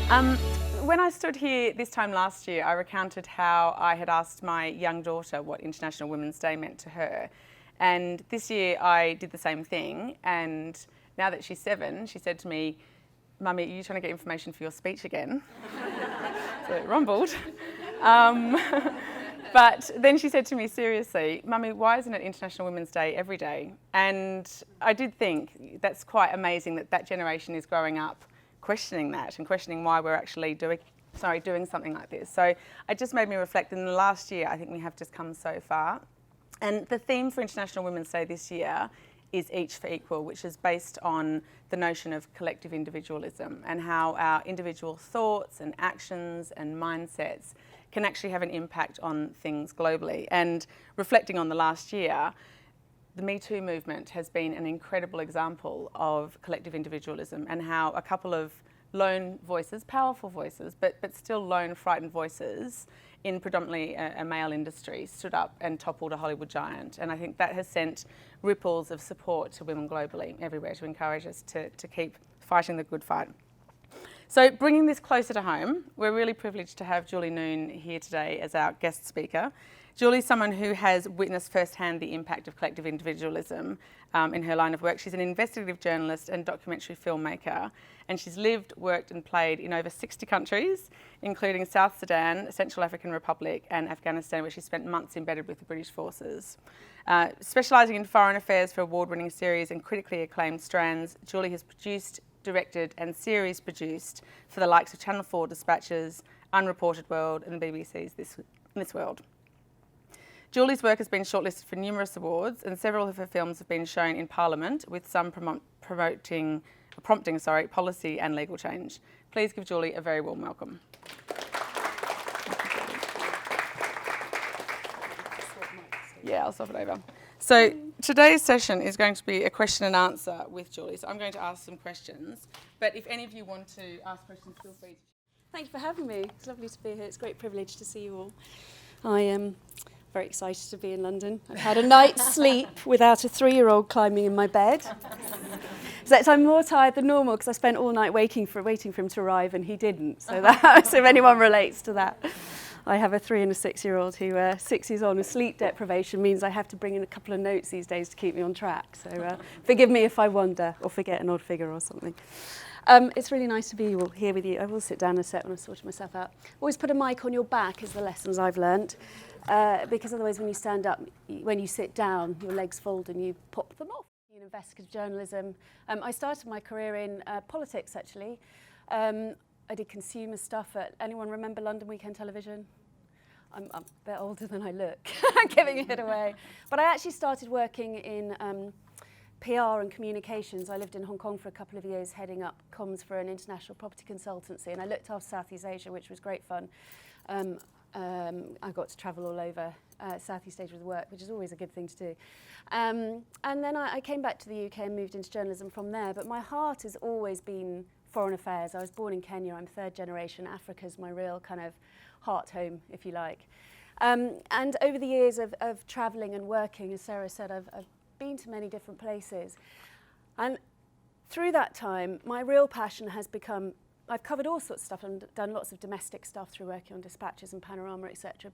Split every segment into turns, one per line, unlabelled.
When I stood here this time last year, I recounted how I had asked my young daughter what International Women's Day meant to her. And this year I did the same thing. And now that she's 7, she said to me, "Mummy, are you trying to get information for your speech again?" So it rumbled. But then she said to me seriously, "Mummy, why isn't it International Women's Day every day?" And I did think that's quite amazing that that generation is growing up questioning that and questioning why we're actually doing something like this. So it just made me reflect. In the last year, I think we have just come so far. And the theme for International Women's Day this year is Each for Equal, which is based on the notion of collective individualism and how our individual thoughts and actions and mindsets can actually have an impact on things globally. And reflecting on the last year, the Me Too movement has been an incredible example of collective individualism and how a couple of lone voices, powerful voices, but still lone, frightened voices in predominantly a male industry stood up and toppled a Hollywood giant. And I think that has sent ripples of support to women globally, everywhere, to encourage us to keep fighting the good fight. So bringing this closer to home, we're really privileged to have Julie Noon here today as our guest speaker. Julie's someone who has witnessed firsthand the impact of collective individualism in her line of work. She's an investigative journalist and documentary filmmaker, and she's lived, worked and played in over 60 countries, including South Sudan, Central African Republic and Afghanistan, where she spent months embedded with the British forces. Specialising in foreign affairs for award-winning series and critically acclaimed strands, Julie has produced, directed and series produced for the likes of Channel 4 Dispatches, Unreported World and the BBC's This World. Julie's work has been shortlisted for numerous awards and several of her films have been shown in Parliament, with some prompting policy and legal change. Please give Julie a very warm welcome. Yeah, I'll swap it over. So today's session is going to be a question and answer with Julie. So I'm going to ask some questions, but if any of you want to ask questions, feel free to.
Thank you for having me. It's lovely to be here. It's a great privilege to see you all. I am very excited to be in London. I've had a night's sleep without a 3-year-old climbing in my bed. So I'm more tired than normal because I spent all night waiting for him to arrive and he didn't. So if anyone relates to that. I have a 3 and a 6-year-old who 6 years on, with sleep deprivation means I have to bring in a couple of notes these days to keep me on track. So forgive me if I wander or forget an odd figure or something. It's really nice to be here with you. I will sit down in a sec when I've sorted myself out. Always put a mic on your back is the lessons I've learnt. Because otherwise when you stand up, when you sit down, your legs fold and you pop them off. In investigative journalism, I started my career in politics actually. I did consumer stuff at, anyone remember London Weekend Television? I'm a bit older than I look, giving it away. But I actually started working in PR and communications. I lived in Hong Kong for a couple of years, heading up comms for an international property consultancy, and I looked after Southeast Asia, which was great fun. I got to travel all over Southeast Asia with work, which is always a good thing to do. And then I came back to the UK and moved into journalism from there, but my heart has always been foreign affairs. I was born in Kenya, I'm 3rd generation. Africa's my real kind of heart home, if you like. And over the years of travelling and working, as Sarah said, I've been to many different places. And through that time, my real passion has become, I've covered all sorts of stuff and done lots of domestic stuff through working on Dispatches and Panorama, etc.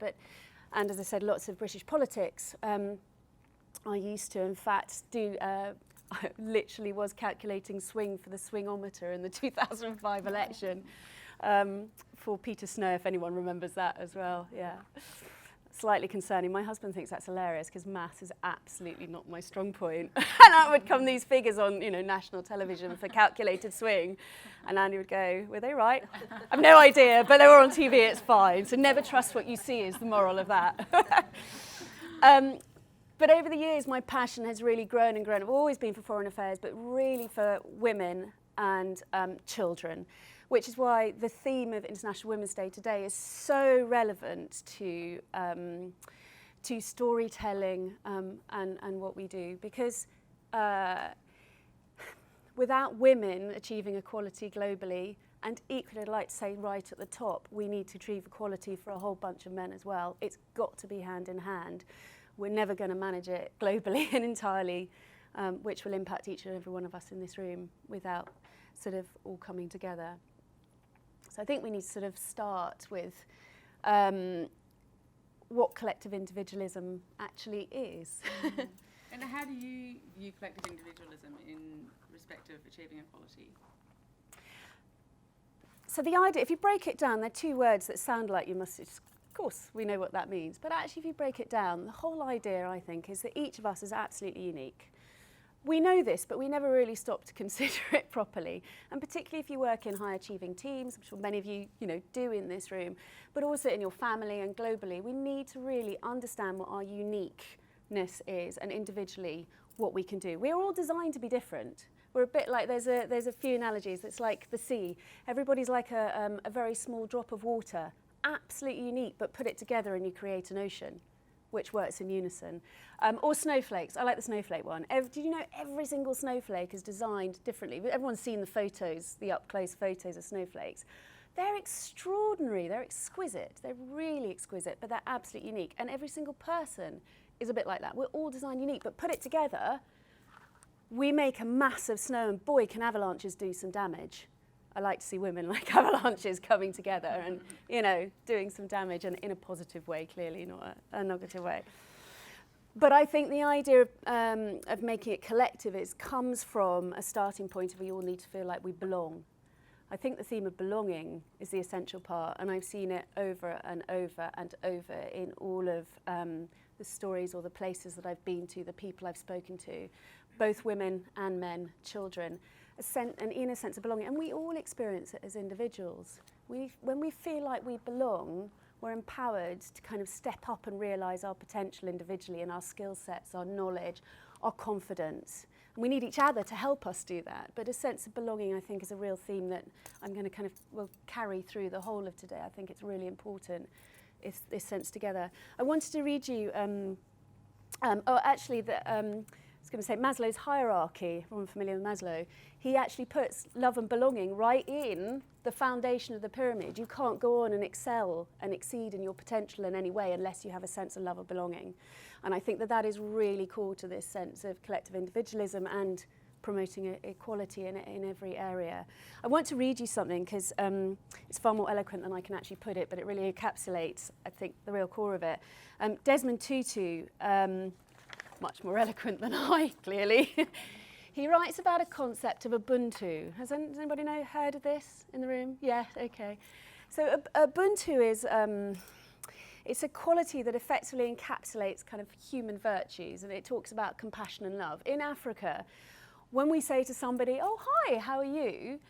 And as I said, lots of British politics. I used to, in fact, do, I literally was calculating swing for the swingometer in the 2005 election for Peter Snow, if anyone remembers that as well, yeah. Slightly concerning. My husband thinks that's hilarious because maths is absolutely not my strong point. And out would come these figures on, national television for calculated swing. And Andy would go, were they right? I've no idea, but they were on TV, it's fine. So never trust what you see is the moral of that. But over the years, my passion has really grown and grown. I've always been for foreign affairs, but really for women and children, which is why the theme of International Women's Day today is so relevant to storytelling and what we do. Because without women achieving equality globally, and equally I'd like to say right at the top, we need to achieve equality for a whole bunch of men as well. It's got to be hand in hand. We're never going to manage it globally and entirely, which will impact each and every one of us in this room without sort of all coming together. So I think we need to sort of start with what collective individualism actually is.
And how do you view collective individualism in respect of achieving equality?
So the idea, if you break it down, they're two words that sound like you must, of course, we know what that means. But actually, if you break it down, the whole idea, I think, is that each of us is absolutely unique. We know this, but we never really stop to consider it properly. And particularly if you work in high-achieving teams, I'm sure many of you, do in this room, but also in your family and globally, we need to really understand what our uniqueness is and individually what we can do. We're all designed to be different. We're a bit like, there's a few analogies. It's like the sea. Everybody's like a very small drop of water, absolutely unique, but put it together and you create an ocean, which works in unison. Or snowflakes. I like the snowflake one. Did you know every single snowflake is designed differently? Everyone's seen the photos, the up-close photos of snowflakes. They're extraordinary. They're exquisite. They're really exquisite, but they're absolutely unique. And every single person is a bit like that. We're all designed unique, but put it together, we make a massive snow, and boy, can avalanches do some damage. I like to see women like avalanches coming together and, doing some damage, and in a positive way, clearly, not a negative way. But I think the idea of making it collective comes from a starting point of we all need to feel like we belong. I think the theme of belonging is the essential part, and I've seen it over and over and over in all of the stories or the places that I've been to, the people I've spoken to, both women and men, children. An inner sense of belonging, and we all experience it as individuals. When we feel like we belong, we're empowered to kind of step up and realise our potential individually and our skill sets, our knowledge, our confidence. And we need each other to help us do that. But a sense of belonging, I think, is a real theme that I'm going to will carry through the whole of today. I think it's really important, this sense together. I wanted to read you, I was going to say Maslow's hierarchy, everyone familiar with Maslow, he actually puts love and belonging right in the foundation of the pyramid. You can't go on and excel and exceed in your potential in any way unless you have a sense of love and belonging. And I think that is really core to this sense of collective individualism and promoting equality in every area. I want to read you something because it's far more eloquent than I can actually put it, but it really encapsulates, I think, the real core of it. Desmond Tutu, much more eloquent than I, clearly. He writes about a concept of Ubuntu. Does anybody heard of this in the room? Yeah, okay. So Ubuntu is it's a quality that effectively encapsulates kind of human virtues, and it talks about compassion and love. In Africa, when we say to somebody, "Oh, hi, how are you?"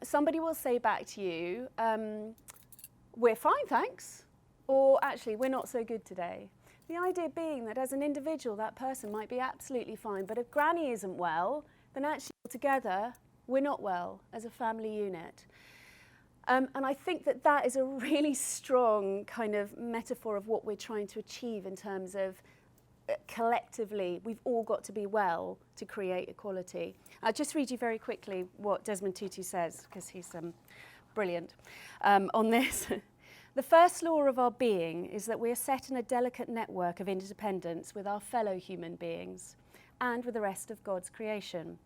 Somebody will say back to you, "We're fine, thanks," or "Actually, we're not so good today." The idea being that as an individual, that person might be absolutely fine, but if Granny isn't well, then actually together, we're not well as a family unit. And I think that is a really strong kind of metaphor of what we're trying to achieve in terms of collectively, we've all got to be well to create equality. I'll just read you very quickly what Desmond Tutu says, because he's brilliant on this. The first law of our being is that we are set in a delicate network of interdependence with our fellow human beings and with the rest of God's creation.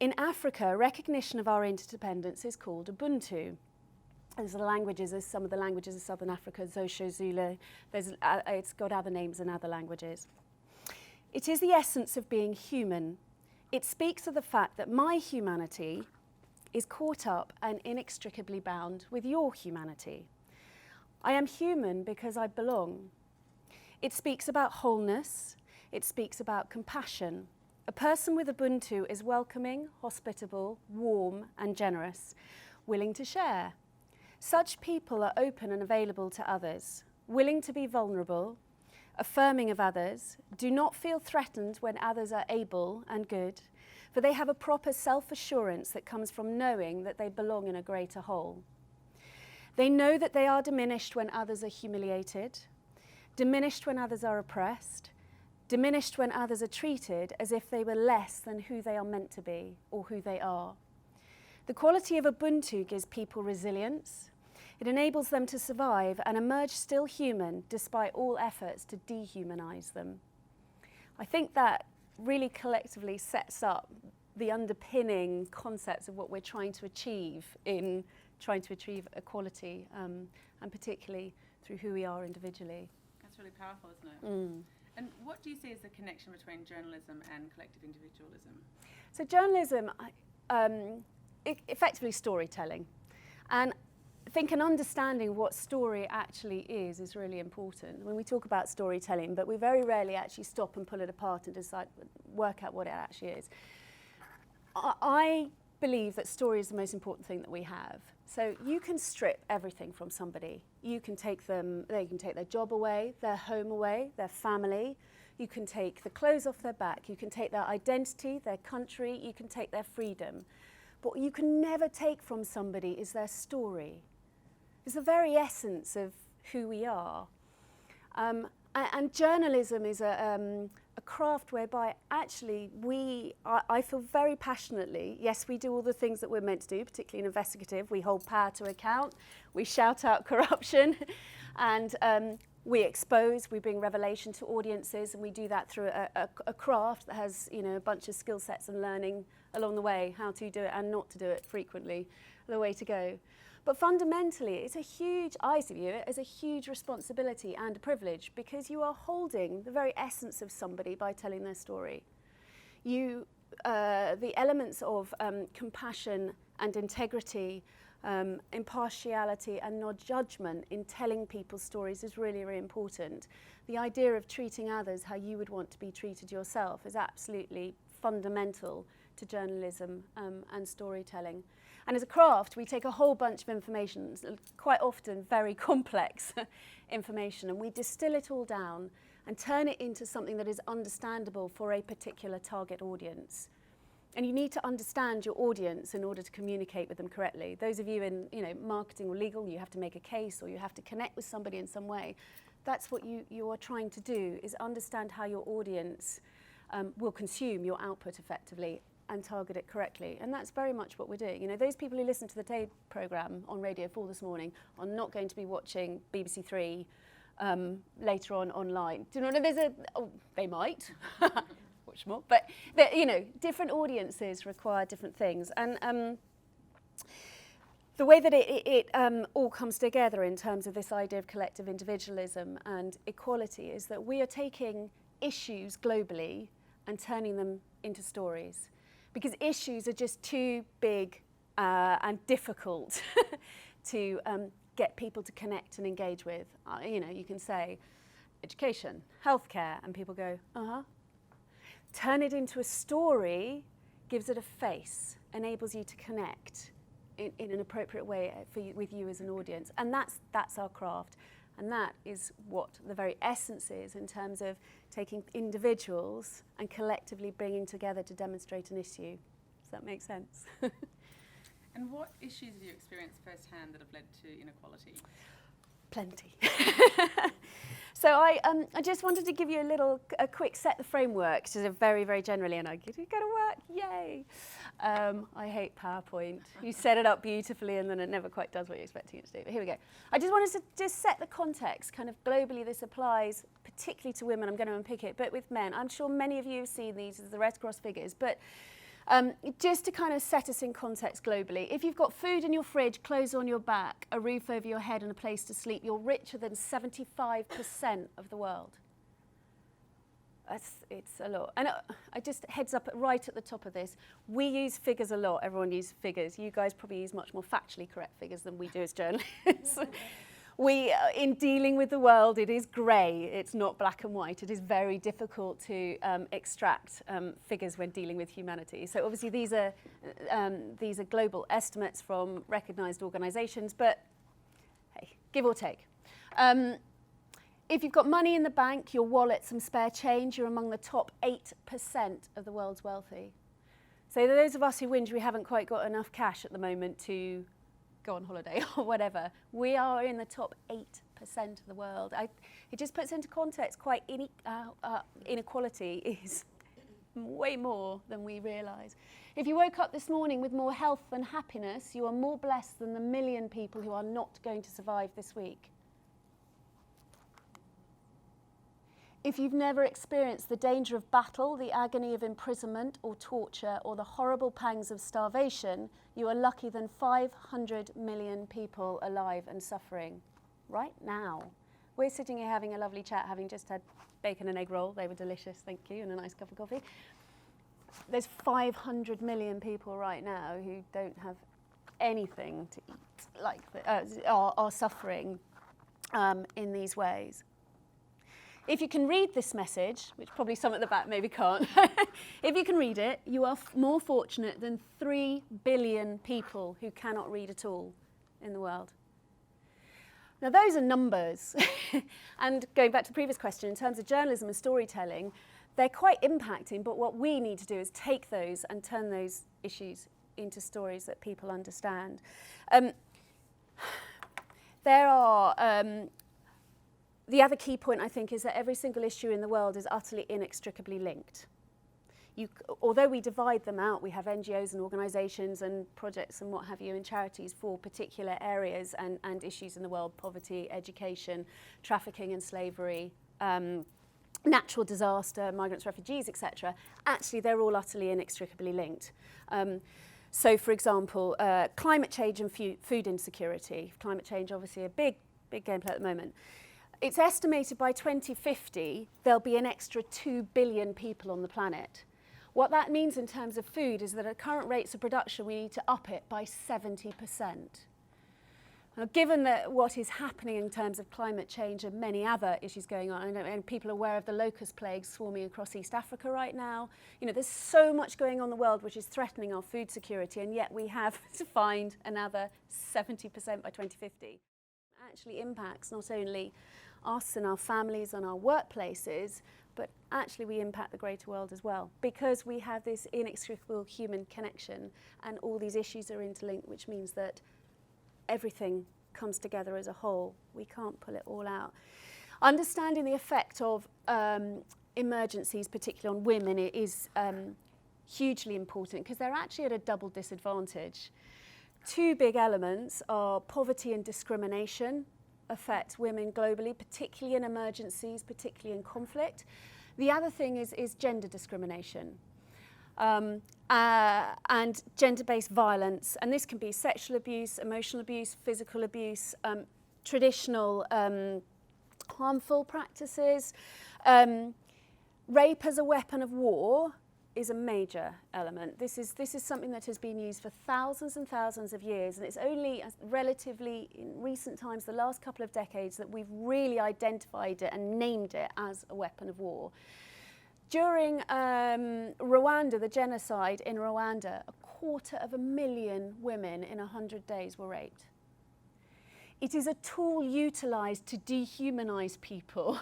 In Africa, recognition of our interdependence is called Ubuntu. There's some of the languages of Southern Africa, Xhosa, Zulu. It's got other names in other languages. It is the essence of being human. It speaks of the fact that my humanity is caught up and inextricably bound with your humanity. I am human because I belong. It speaks about wholeness. It speaks about compassion. A person with Ubuntu is welcoming, hospitable, warm, and generous, willing to share. Such people are open and available to others, willing to be vulnerable, affirming of others, do not feel threatened when others are able and good, for they have a proper self-assurance that comes from knowing that they belong in a greater whole. They know that they are diminished when others are humiliated, diminished when others are oppressed, diminished when others are treated as if they were less than who they are meant to be or who they are. The quality of Ubuntu gives people resilience. It enables them to survive and emerge still human despite all efforts to dehumanize them. I think that really collectively sets up the underpinning concepts of what we're trying to achieve in trying to achieve equality, and particularly through who we are individually.
That's really powerful, isn't it? And what do you see as the connection between journalism and collective individualism?
So journalism, effectively storytelling. And I think an understanding of what story actually is really important. When we talk about storytelling, but we very rarely actually stop and pull it apart and decide, work out what it actually is. I believe that story is the most important thing that we have. So you can strip everything from somebody. You can take them, they can take their job away, their home away, their family. You can take the clothes off their back. You can take their identity, their country. You can take their freedom. But what you can never take from somebody is their story. It's the very essence of who we are. And journalism is a craft whereby actually I feel very passionately, yes, we do all the things that we're meant to do, particularly in investigative. We hold power to account, we shout out corruption, and we expose, we bring revelation to audiences, and we do that through a craft that has, you know, a bunch of skill sets and learning along the way, how to do it and not to do it frequently, the way to go. But fundamentally, it's a huge, I view it as a huge responsibility and a privilege, because you are holding the very essence of somebody by telling their story. The elements of compassion and integrity, impartiality and non-judgment in telling people's stories is really, really important. The idea of treating others how you would want to be treated yourself is absolutely fundamental to journalism and storytelling. And as a craft, we take a whole bunch of information, quite often very complex information, and we distill it all down and turn it into something that is understandable for a particular target audience. And you need to understand your audience in order to communicate with them correctly. Those of you in, you know, marketing or legal, you have to make a case or you have to connect with somebody in some way. That's what you are trying to do, is understand how your audience will consume your output effectively and target it correctly. And that's very much what we're doing. You know, those people who listen to the Day programme on Radio 4 this morning are not going to be watching BBC 3 later on online. Do you know, they might watch more, but you know, different audiences require different things. And the way that it all comes together in terms of this idea of collective individualism and equality is that we are taking issues globally and turning them into stories. Because issues are just too big and difficult to get people to connect and engage with. You know, you can say education, healthcare, and people go, Turn it into a story, gives it a face, enables you to connect in an appropriate way with you as an audience. And that's our craft. And that is what the very essence is in terms of taking individuals and collectively bringing together to demonstrate an issue. Does that make sense?
And what issues have you experienced firsthand that have led to inequality?
Plenty. So I just wanted to give you a quick set the framework, which is very, very generally, and I go to work, yay. I hate PowerPoint. You set it up beautifully and then it never quite does what you're expecting it to do. But here we go. I just wanted to just set the context, kind of globally this applies particularly to women. I'm going to unpick it, but with men. I'm sure many of you have seen these as the Red Cross figures, but just to kind of set us in context globally, if you've got food in your fridge, clothes on your back, a roof over your head and a place to sleep, you're richer than 75% of the world. It's a lot. And I just heads up right at the top of this, we use figures a lot. Everyone uses figures. You guys probably use much more factually correct figures than we do as journalists. In dealing with the world, it is grey. It's not black and white. It is very difficult to extract figures when dealing with humanity. So obviously these are global estimates from recognised organisations, but hey, give or take. If you've got money in the bank, your wallet, some spare change, you're among the top 8% of the world's wealthy. So those of us who whinge we haven't quite got enough cash at the moment to go on holiday or whatever, we are in the top 8% of the world. It just puts into context quite inequality is way more than we realise. If you woke up this morning with more health and happiness, you are more blessed than the 1 million people who are not going to survive this week. If you've never experienced the danger of battle, the agony of imprisonment or torture, or the horrible pangs of starvation, you are lucky than 500 million people alive and suffering right now. We're sitting here having a lovely chat, having just had bacon and egg roll. They were delicious, thank you, and a nice cup of coffee. There's 500 million people right now who don't have anything to eat, like are suffering in these ways. If you can read this message, which probably some at the back maybe can't, if you can read it, you are more fortunate than 3 billion people who cannot read at all in the world. Now those are numbers. And going back to the previous question, in terms of journalism and storytelling, they're quite impacting, but what we need to do is take those and turn those issues into stories that people understand. The other key point, I think, is that every single issue in the world is utterly inextricably linked. Although we divide them out, we have NGOs and organisations and projects and what have you, and charities for particular areas and issues in the world: poverty, education, trafficking and slavery, natural disaster, migrants, refugees, etc. Actually, they're all utterly inextricably linked. So, for example, climate change and food insecurity. Climate change, obviously, a big gameplay at the moment. It's estimated by 2050 there'll be an extra 2 billion people on the planet. What that means in terms of food is that at current rates of production we need to up it by 70%. Now, given that what is happening in terms of climate change and many other issues going on, and people are aware of the locust plague swarming across East Africa right now, there's so much going on in the world which is threatening our food security, and yet we have to find another 70% by 2050. It actually impacts not only us and our families and our workplaces, but actually we impact the greater world as well, because we have this inextricable human connection and all these issues are interlinked, which means that everything comes together as a whole. We can't pull it all out. Understanding the effect of emergencies, particularly on women, is hugely important, because they're actually at a double disadvantage. Two big elements are poverty and discrimination affect women globally, particularly in emergencies, particularly in conflict. The other thing is gender discrimination and gender-based violence, and this can be sexual abuse, emotional abuse, physical abuse, traditional harmful practices. Rape as a weapon of war is a major element. This is something that has been used for thousands and thousands of years, and it's only relatively in recent times, the last couple of decades, that we've really identified it and named it as a weapon of war. During Rwanda, the genocide in Rwanda, 250,000 women in 100 days were raped. It is a tool utilised to dehumanise people,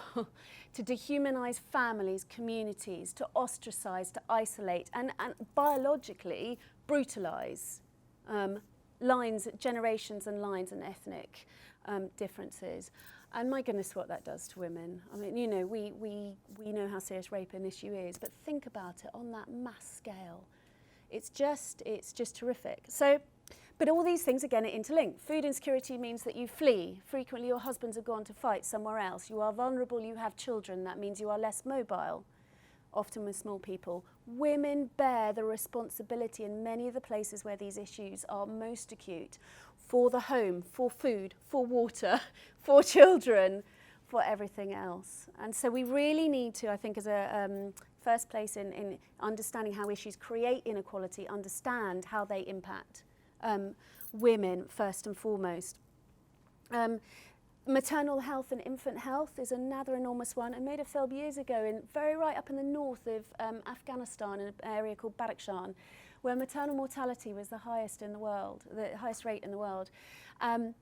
to dehumanise families, communities, to ostracise, to isolate, and biologically brutalise lines, generations and lines and ethnic differences. And my goodness, what that does to women. I mean, we know how serious rape an issue is, but think about it on that mass scale. It's just terrific. So, but all these things, again, are interlinked. Food insecurity means that you flee. Frequently your husbands have gone to fight somewhere else. You are vulnerable, you have children. That means you are less mobile, often with small people. Women bear the responsibility in many of the places where these issues are most acute for the home, for food, for water, for children, for everything else. And so we really need to, I think, as a first place in understanding how issues create inequality, understand how they impact women first and foremost. Maternal health and infant health is another enormous one. I made a film years ago, very right up in the north of Afghanistan, in an area called Badakhshan, where maternal mortality was the highest in the world, the highest rate in the world. And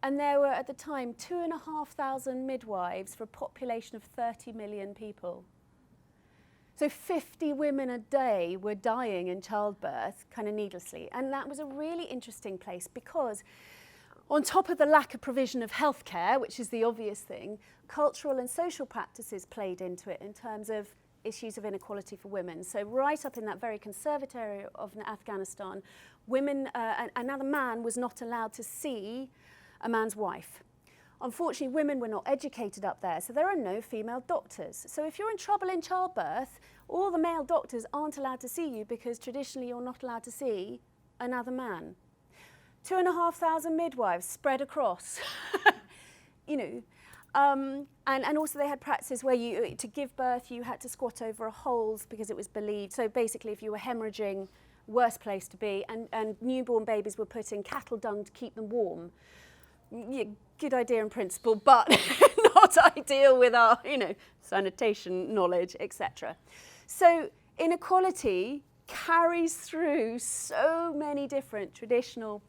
there were at the time 2,500 midwives for a population of 30 million people. So 50 women a day were dying in childbirth, kind of needlessly. And that was a really interesting place because on top of the lack of provision of healthcare, which is the obvious thing, cultural and social practices played into it in terms of issues of inequality for women. So right up in that very conservative area of Afghanistan, women, another man was not allowed to see a man's wife. Unfortunately, women were not educated up there, so there are no female doctors. So if you're in trouble in childbirth, all the male doctors aren't allowed to see you because traditionally you're not allowed to see another man. 2,500 midwives spread across, you know. And also they had practices where to give birth you had to squat over a holes because it was believed. So basically if you were hemorrhaging, worst place to be, and newborn babies were put in cattle dung to keep them warm. Yeah, good idea in principle, but not ideal with our, you know, sanitation knowledge, etc. So inequality carries through so many different traditional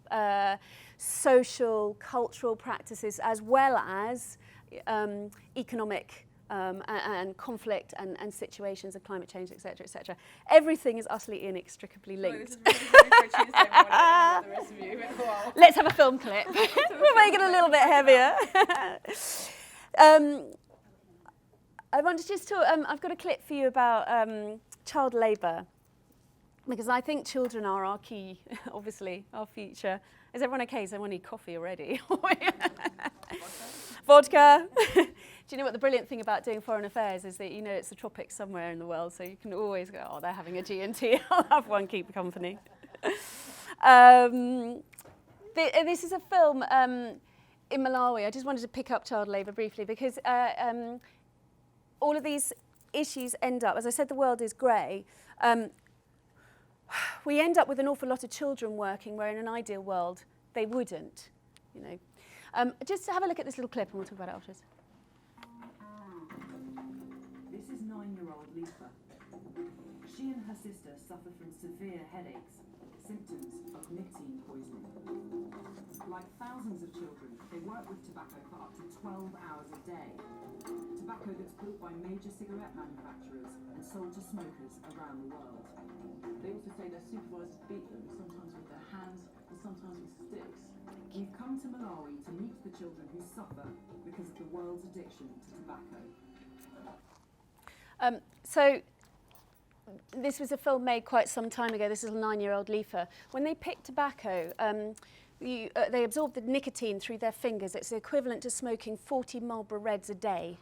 social, cultural practices, as well as economic and conflict and situations of climate change, etc., etc. Everything is utterly inextricably linked. Let's have a film clip. We'll make it a little bit heavier. I want to just talk, I've got a clip for you about child labour, because I think children are our key, obviously, our future. Is everyone okay? Does everyone need coffee already? Vodka. Do you know what the brilliant thing about doing foreign affairs is that you know it's the tropics somewhere in the world, so you can always go, oh, they're having a G&T, I'll have one, keep company. This is a film in Malawi. I just wanted to pick up child labour briefly because all of these issues end up, as I said, the world is grey. We end up with an awful lot of children working where in an ideal world they wouldn't, you know. Just have a look at this little clip and we'll talk about it afterwards.
This is 9-year-old Lisa. She and her sister suffer from severe headaches, symptoms of nicotine poisoning. Like thousands of children, they work with tobacco for up to 12 hours a day. Tobacco that's bought by major cigarette manufacturers and sold to smokers around the world.
They also say their supervisors beat them, sometimes with their hands and sometimes with sticks.
We've come to Malawi to meet the children who suffer because of the world's addiction to tobacco.
So this was a film made quite some time ago. This is a 9-year-old Lifa. When they pick tobacco, they absorb the nicotine through their fingers. It's equivalent to smoking 40 Marlboro Reds a day,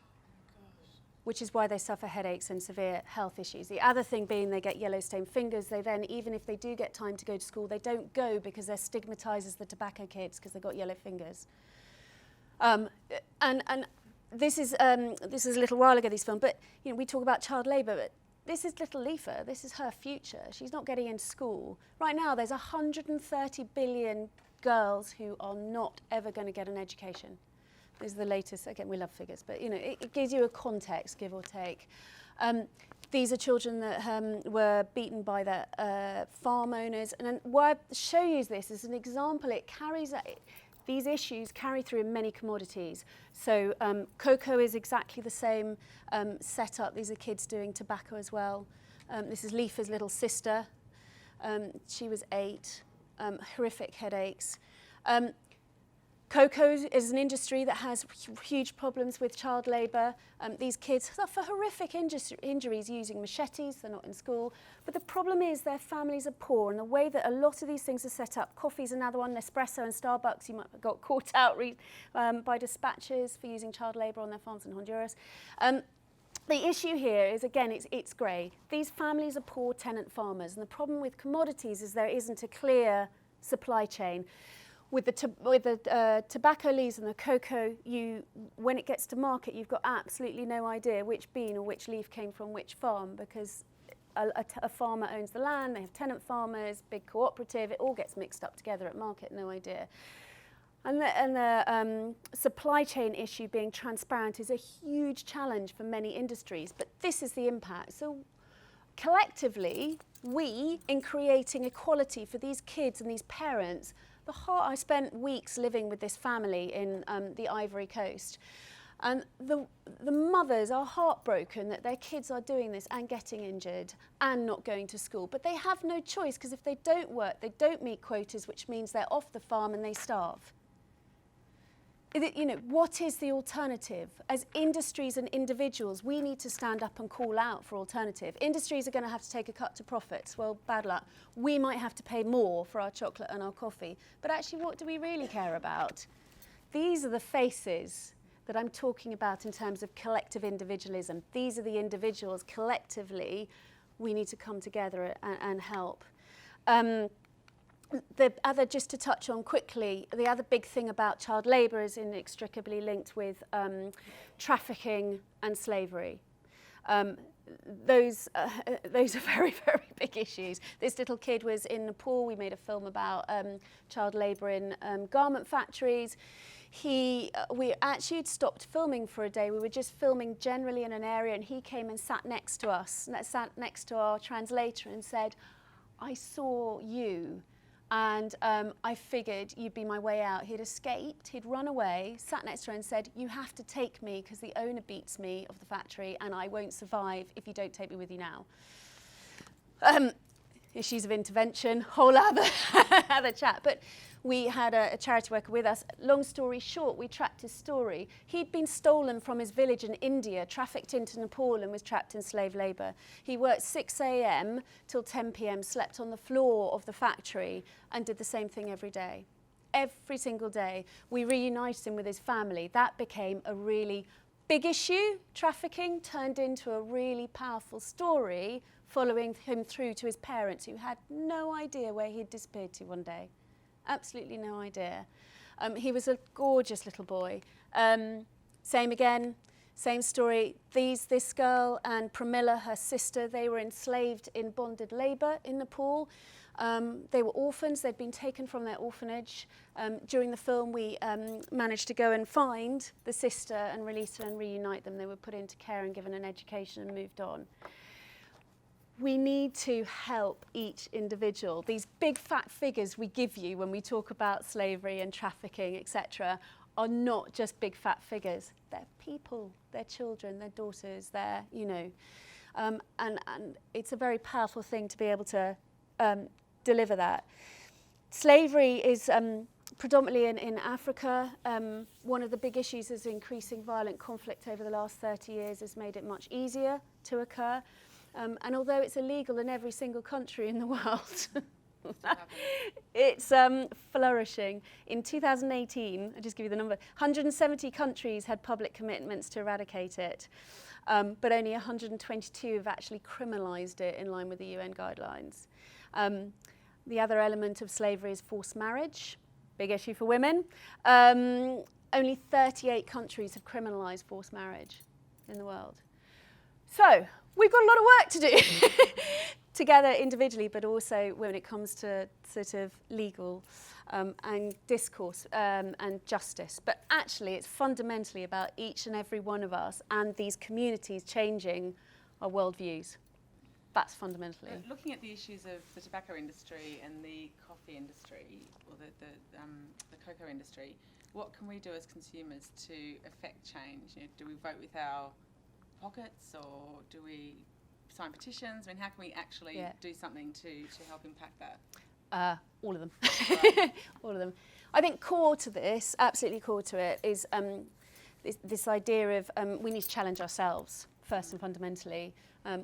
which is why they suffer headaches and severe health issues. The other thing being they get yellow-stained fingers. They then, even if they do get time to go to school, they don't go because they're stigmatised as the tobacco kids because they've got yellow fingers. And this is a little while ago, this film, but you know, we talk about child labour, but this is little Lifa, this is her future. She's not getting into school. Right now, there's 130 billion girls who are not ever going to get an education. This is the latest, again, we love figures, but you know, it gives you a context, give or take. These are children that were beaten by their farm owners. And why I show you this as an example, it carries, these issues carry through in many commodities. So cocoa is exactly the same setup. These are kids doing tobacco as well. This is Lifa's little sister. She was 8, horrific headaches. Cocoa is an industry that has huge problems with child labour. These kids suffer horrific injuries using machetes. They're not in school. But the problem is their families are poor, and the way that a lot of these things are set up, coffee's another one, Nespresso and Starbucks, you might have got caught out by dispatchers for using child labour on their farms in Honduras. The issue here is, again, it's grey. These families are poor tenant farmers, and the problem with commodities is there isn't a clear supply chain. With the tobacco leaves and the cocoa, when it gets to market, you've got absolutely no idea which bean or which leaf came from which farm, because a farmer owns the land, they have tenant farmers, big cooperative, it all gets mixed up together at market, no idea. And the supply chain issue being transparent is a huge challenge for many industries, but this is the impact. So collectively, we, in creating equality for these kids and these parents, I spent weeks living with this family in the Ivory Coast, and the mothers are heartbroken that their kids are doing this and getting injured and not going to school. But they have no choice, because if they don't work, they don't meet quotas, which means they're off the farm and they starve. You know, what is the alternative? As industries and individuals, we need to stand up and call out for alternative. Industries are going to have to take a cut to profits. Well, bad luck. We might have to pay more for our chocolate and our coffee. But actually, what do we really care about? these are the faces that I'm talking about in terms of collective individualism. These are the individuals collectively we need to come together and help. The other, just to touch on quickly, the other big thing about child labour is inextricably linked with trafficking and slavery. Those are very, very big issues. This little kid was in Nepal. We made a film about child labour in garment factories. We actually had stopped filming for a day. We were just filming generally in an area, and he came and sat next to us, sat next to our translator and said, I saw you, and I figured you'd be my way out. He'd escaped, he'd run away, sat next to her and said, you have to take me because the owner beats me of the factory and I won't survive if you don't take me with you now. Issues of intervention, whole other chat. But we had a charity worker with us. Long story short, we tracked his story. He'd been stolen from his village in India, trafficked into Nepal and was trapped in slave labour. He worked 6 a.m. till 10 p.m, slept on the floor of the factory and did the same thing every day. Every single day. We reunited him with his family. That became a really big issue. Trafficking turned into a really powerful story, following him through to his parents who had no idea where he'd disappeared to one day. Absolutely no idea. He was a gorgeous little boy. Same again, same story. This girl and Pramila, her sister, they were enslaved in bonded labour in Nepal. They were orphans. They'd been taken from their orphanage. During the film, we managed to go and find the sister and release her and reunite them. They were put into care and given an education and moved on. We need to help each individual. These big fat figures we give you when we talk about slavery and trafficking, etc., are not just big fat figures. They're people, they're children, they're daughters, they're, you know. And it's a very powerful thing to be able to deliver that. Slavery is predominantly in Africa. One of the big issues is increasing violent conflict over the last 30 years has made it much easier to occur. And although it's illegal in every single country in the world, it's flourishing. In 2018, I'll just give you the number, 170 countries had public commitments to eradicate it, but only 122 have actually criminalised it in line with the UN guidelines. The other element of slavery is forced marriage, big issue for women. Only 38 countries have criminalised forced marriage in the world. So, we've got a lot of work to do together individually, but also when it comes to sort of legal and discourse and justice. But actually, it's fundamentally about each and every one of us and these communities changing our worldviews. That's fundamentally.
Looking at the issues of the tobacco industry and the coffee industry, or the cocoa industry, what can we do as consumers to affect change? You know, do we vote with our pockets, or do we sign petitions? I mean, how can we actually do something to help impact that?
All of them. All of them. I think core to this, absolutely core to it, is this idea of we need to challenge ourselves first and fundamentally.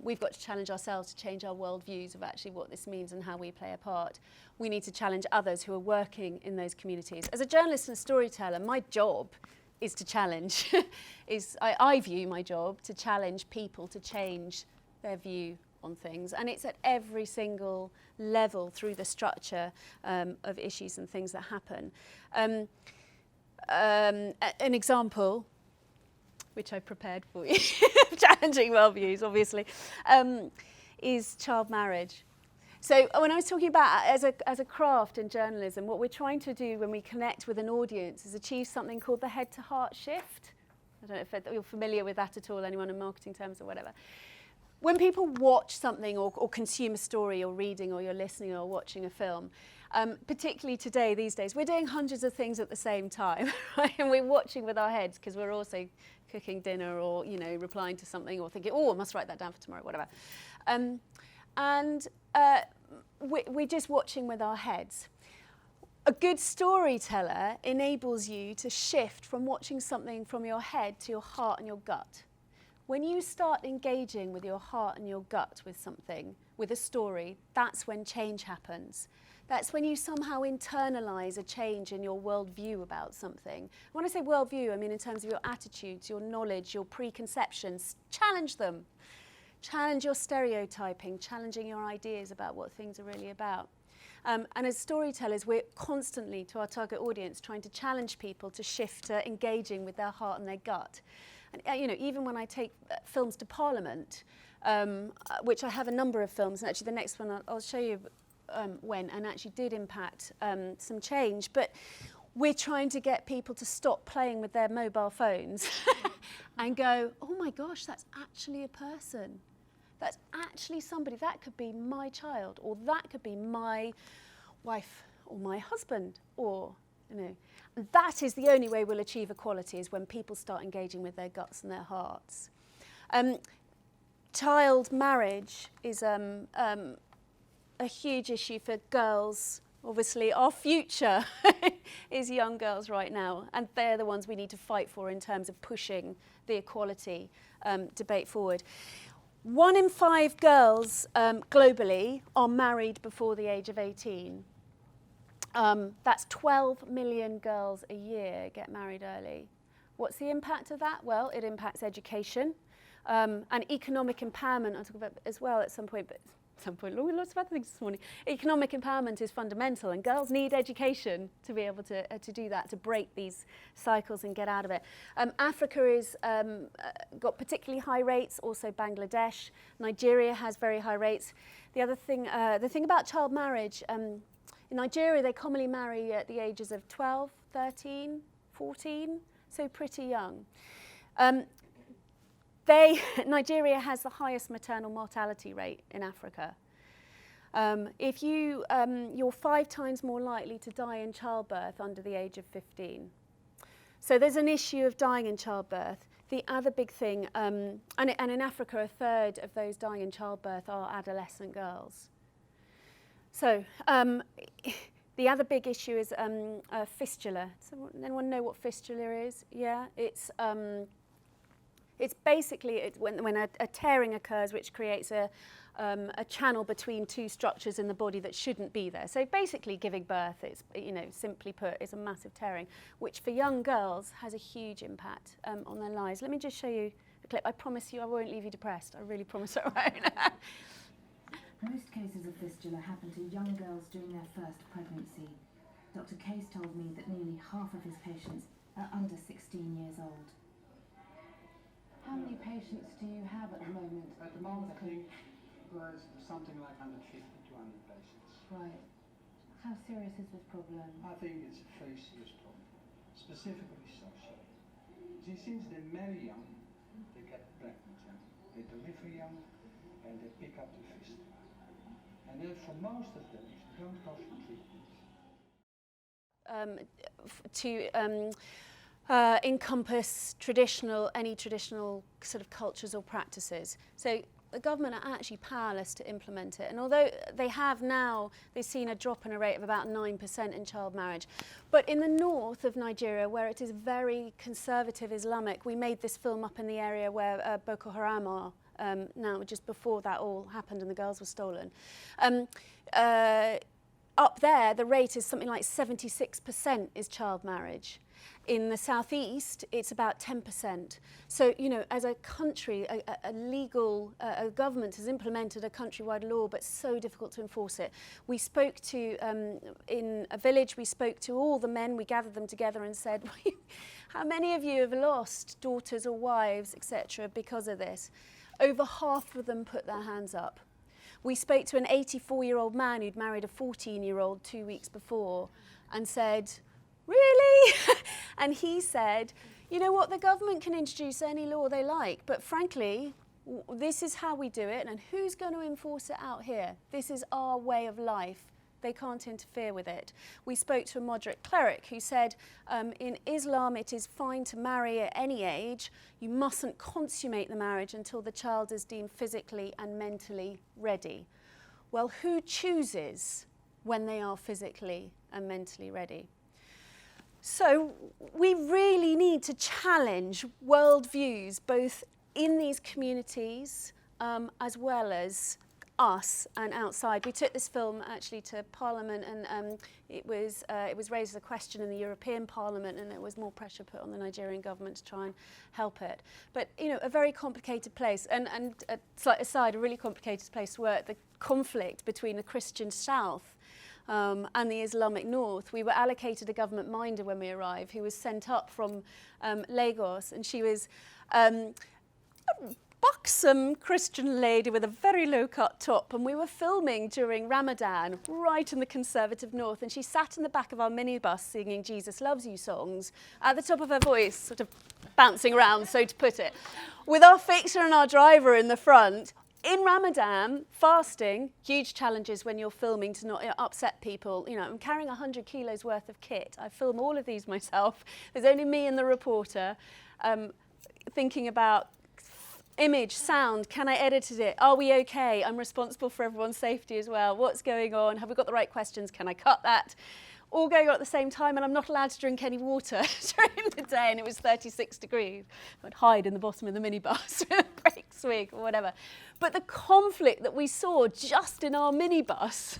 We've got to challenge ourselves to change our worldviews of actually what this means and how we play a part. We need to challenge others who are working in those communities. As a journalist and a storyteller, my job is to challenge. I view my job to challenge people to change their view on things, and it's at every single level through the structure of issues and things that happen. An example, which I prepared for you, challenging worldviews, obviously, is child marriage. So when I was talking about as a craft in journalism, what we're trying to do when we connect with an audience is achieve something called the head-to-heart shift. I don't know if you're familiar with that at all, anyone in marketing terms or whatever. When people watch something or consume a story or reading or you're listening or watching a film, particularly today, these days, we're doing hundreds of things at the same time, right? And we're watching with our heads because we're also cooking dinner or, you know, replying to something or thinking, oh, I must write that down for tomorrow, whatever. We're just watching with our heads. A good storyteller enables you to shift from watching something from your head to your heart and your gut. When you start engaging with your heart and your gut with something, with a story, that's when change happens. That's when you somehow internalise a change in your worldview about something. When I say worldview, I mean in terms of your attitudes, your knowledge, your preconceptions. Challenge them. Challenge your stereotyping, challenging your ideas about what things are really about. And as storytellers, we're constantly, to our target audience, trying to challenge people to shift to engaging with their heart and their gut. And you know, even when I take films to Parliament, which I have a number of films, and actually the next one I'll show you when, and actually did impact some change, but we're trying to get people to stop playing with their mobile phones and go, oh my gosh, that's actually a person. That's actually somebody. That could be my child, or that could be my wife, or my husband, or, you know. And that is the only way we'll achieve equality, is when people start engaging with their guts and their hearts. Child marriage is a huge issue for girls. Obviously, our future is young girls right now, and they're the ones we need to fight for in terms of pushing the equality debate forward. 1 in 5 girls globally are married before the age of 18. That's 12 million girls a year get married early. What's the impact of that? Well, it impacts education and economic empowerment. I'll talk about as well at some point, but lots of other things this morning. Economic empowerment is fundamental, and girls need education to be able to do that, to break these cycles and get out of it. Africa is got particularly high rates, also Bangladesh. Nigeria has very high rates. The other thing, the thing about child marriage, in Nigeria they commonly marry at the ages of 12, 13, 14, so pretty young. Nigeria has the highest maternal mortality rate in Africa. If you're 5 times more likely to die in childbirth under the age of 15. So there's an issue of dying in childbirth. The other big thing, and in Africa, 1/3 of those dying in childbirth are adolescent girls. So the other big issue is fistula. Does anyone know what fistula is? Yeah, it's basically when a tearing occurs, which creates a channel between 2 structures in the body that shouldn't be there. So basically, giving birth, it's, you know, simply put, is a massive tearing, which for young girls has a huge impact on their lives. Let me just show you a clip. I promise you, I won't leave you depressed. I really promise I won't.
Most cases of fistula happen to young girls during their first pregnancy. Dr. Case told me that nearly half of his patients are under 16 years old.
How many patients do you have at the moment?
At the moment, I think there's something like 150 to 100 patients.
Right. How serious is this problem?
I think it's a very serious problem, specifically social. See, since they're very young, they get pregnant young, they deliver young, and they pick up the fistula. And then for most of them, if you don't go for treatment,
encompass any traditional sort of cultures or practices. So the government are actually powerless to implement it. And although they've seen a drop in a rate of about 9% in child marriage. But in the north of Nigeria, where it is very conservative Islamic, we made this film up in the area where Boko Haram are now, just before that all happened and the girls were stolen. Up there, the rate is something like 76% is child marriage. In the southeast, it's about 10%. So, you know, as a country, a government has implemented a countrywide law, but so difficult to enforce it. We spoke to, in a village, we spoke to all the men, we gathered them together and said, how many of you have lost daughters or wives, etc., because of this? Over half of them put their hands up. We spoke to an 84-year-old man who'd married a 14-year-old 2 weeks before and said, really? And he said, you know what, the government can introduce any law they like, but frankly, this is how we do it, and who's going to enforce it out here? This is our way of life. They can't interfere with it. We spoke to a moderate cleric who said, in Islam, it is fine to marry at any age. You mustn't consummate the marriage until the child is deemed physically and mentally ready. Well, who chooses when they are physically and mentally ready? So we really need to challenge worldviews, both in these communities as well as us and outside. We took this film actually to Parliament, and it was raised as a question in the European Parliament, and there was more pressure put on the Nigerian government to try and help it. But you know, a very complicated place, and a slight aside, a really complicated place to work. The conflict between the Christian South and the Islamic North. We were allocated a government minder when we arrived, who was sent up from Lagos, and she was buxom Christian lady with a very low-cut top, and we were filming during Ramadan right in the conservative north, and she sat in the back of our minibus singing Jesus Loves You songs at the top of her voice, sort of bouncing around, so to put it, with our fixer and our driver in the front. In Ramadan, fasting, huge challenges when you're filming to not upset people. You know, I'm carrying 100 kilos worth of kit. I film all of these myself. There's only me and the reporter thinking about image, sound, can I edit it? Are we okay? I'm responsible for everyone's safety as well. What's going on? Have we got the right questions? Can I cut that? All going on at the same time, and I'm not allowed to drink any water during the day, and it was 36 degrees. I'd hide in the bottom of the minibus with a brake swig or whatever. But the conflict that we saw just in our minibus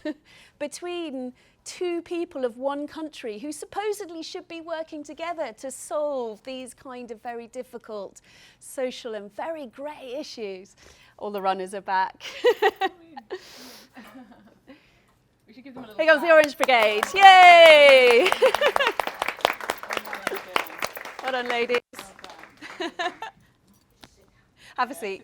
between two people of one country who supposedly should be working together to solve these kind of very difficult social and very grey issues. All the runners are back.
We should give them a little
Here comes the
clap.
Orange Brigade. Yay! Well done, ladies.
Well done.
Have a seat.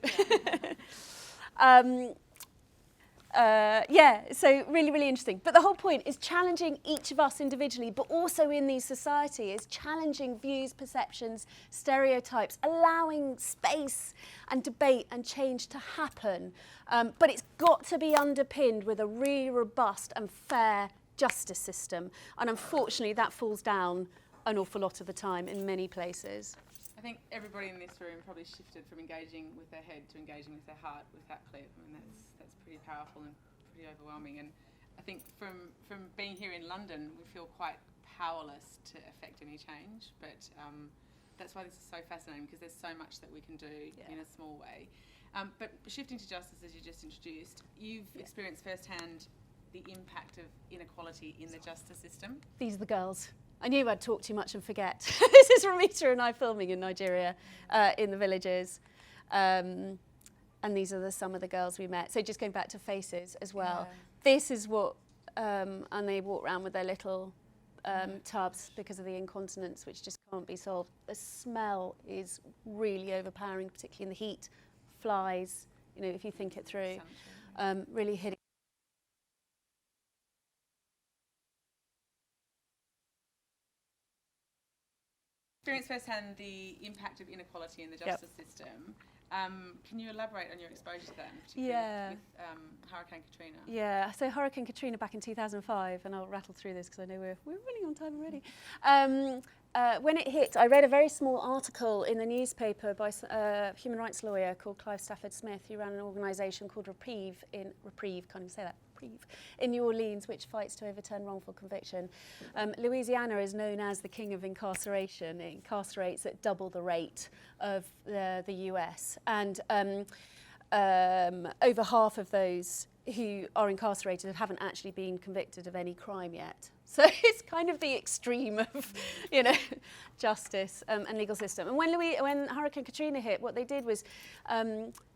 Yeah, so really, really interesting. But the whole point is challenging each of us individually, but also in these societies, challenging views, perceptions, stereotypes, allowing space and debate and change to happen. But it's got to be underpinned with a really robust and fair justice system. And unfortunately, that falls down an awful lot of the time in many places.
I think everybody in this room probably shifted from engaging with their head to engaging with their heart with that clip. I mean, that's pretty powerful and pretty overwhelming. And I think from being here in London, we feel quite powerless to affect any change. But that's why this is so fascinating, because there's so much that we can do in a small way. But shifting to justice, as you just introduced, you've experienced firsthand the impact of inequality in the justice system.
These are the girls. I knew I'd talk too much and forget. This is Ramita and I filming in Nigeria, in the villages. And these are some of the girls we met. So just going back to faces as well.
Yeah.
This is what, and they walk around with their little tubs because of the incontinence, which just can't be solved. The smell is really overpowering, particularly in the heat. Flies, you know, if you think it through, really hitting.
Experience firsthand the impact of inequality in the justice system. Can you elaborate on your exposure to that, particularly with Hurricane Katrina?
Yeah, so Hurricane Katrina back in 2005, and I'll rattle through this because I know we're running on time already. When it hit, I read a very small article in the newspaper by a human rights lawyer called Clive Stafford Smith, who ran an organisation called Reprieve, can't even say that, in New Orleans, which fights to overturn wrongful conviction. Louisiana is known as the king of incarceration. It incarcerates at double the rate of the US. And over half of those who are incarcerated haven't actually been convicted of any crime yet. So it's kind of the extreme of, you know, justice and legal system. And when Hurricane Katrina hit, what they did was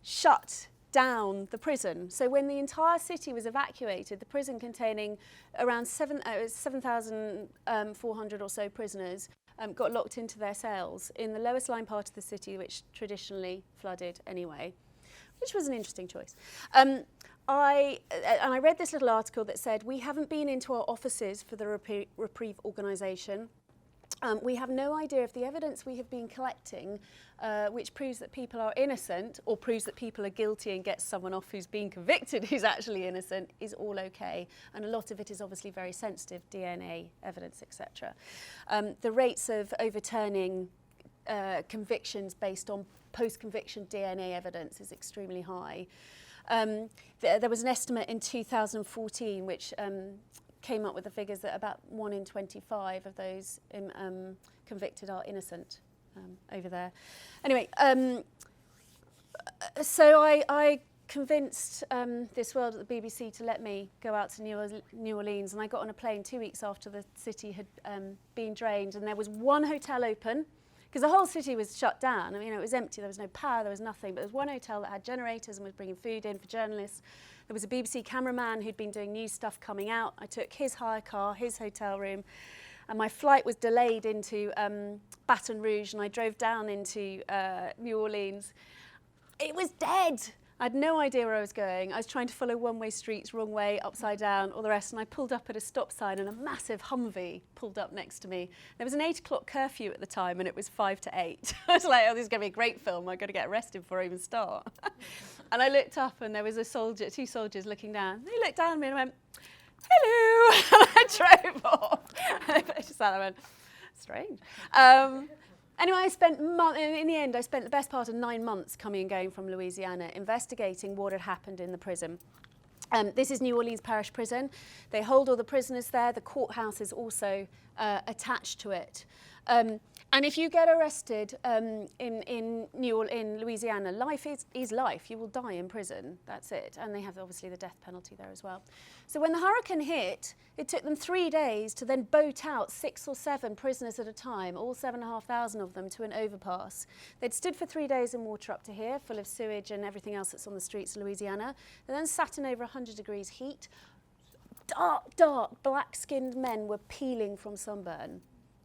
shut down the prison. So when the entire city was evacuated, the prison containing around 7,400 or so prisoners got locked into their cells in the lowest lying part of the city, which traditionally flooded anyway, which was an interesting choice. I read this little article that said, we haven't been into our offices for the Reprieve organisation. We have no idea if the evidence we have been collecting, which proves that people are innocent or proves that people are guilty and gets someone off who's been convicted who's actually innocent, is all okay. And a lot of it is obviously very sensitive, DNA evidence, etc. The rates of overturning convictions based on post-conviction DNA evidence is extremely high. There was an estimate in 2014 which came up with the figures that about 1 in 25 of those convicted are innocent over there. Anyway, so I convinced This World at the BBC to let me go out to New Orleans, and I got on a plane 2 weeks after the city had been drained, and there was one hotel open, because the whole city was shut down. I mean, it was empty, there was no power, there was nothing, but there was one hotel that had generators and was bringing food in for journalists. There was a BBC cameraman who'd been doing news stuff coming out. I took his hire car, his hotel room, and my flight was delayed into Baton Rouge, and I drove down into New Orleans. It was dead. I had no idea where I was going. I was trying to follow one-way streets, wrong way, upside down, all the rest, and I pulled up at a stop sign, and a massive Humvee pulled up next to me. There was an 8 o'clock curfew at the time, and it was 5 to 8. I was like, oh, this is going to be a great film. I'm going to get arrested before I even start. And I looked up, and there was two soldiers looking down. They looked down at me and went, hello, and I drove off. I just sat there and went, strange. Anyway, in the end, I spent the best part of 9 months coming and going from Louisiana, investigating what had happened in the prison. This is New Orleans Parish Prison. They hold all the prisoners there. The courthouse is also attached to it. And if you get arrested in Louisiana, life is life. You will die in prison. That's it. And they have obviously the death penalty there as well. So when the hurricane hit, it took them 3 days to then boat out 6 or 7 prisoners at a time, all 7,500 of them, to an overpass. They'd stood for 3 days in water up to here, full of sewage and everything else that's on the streets of Louisiana. They then sat in over 100 degrees heat. Dark, black-skinned men were peeling from sunburn,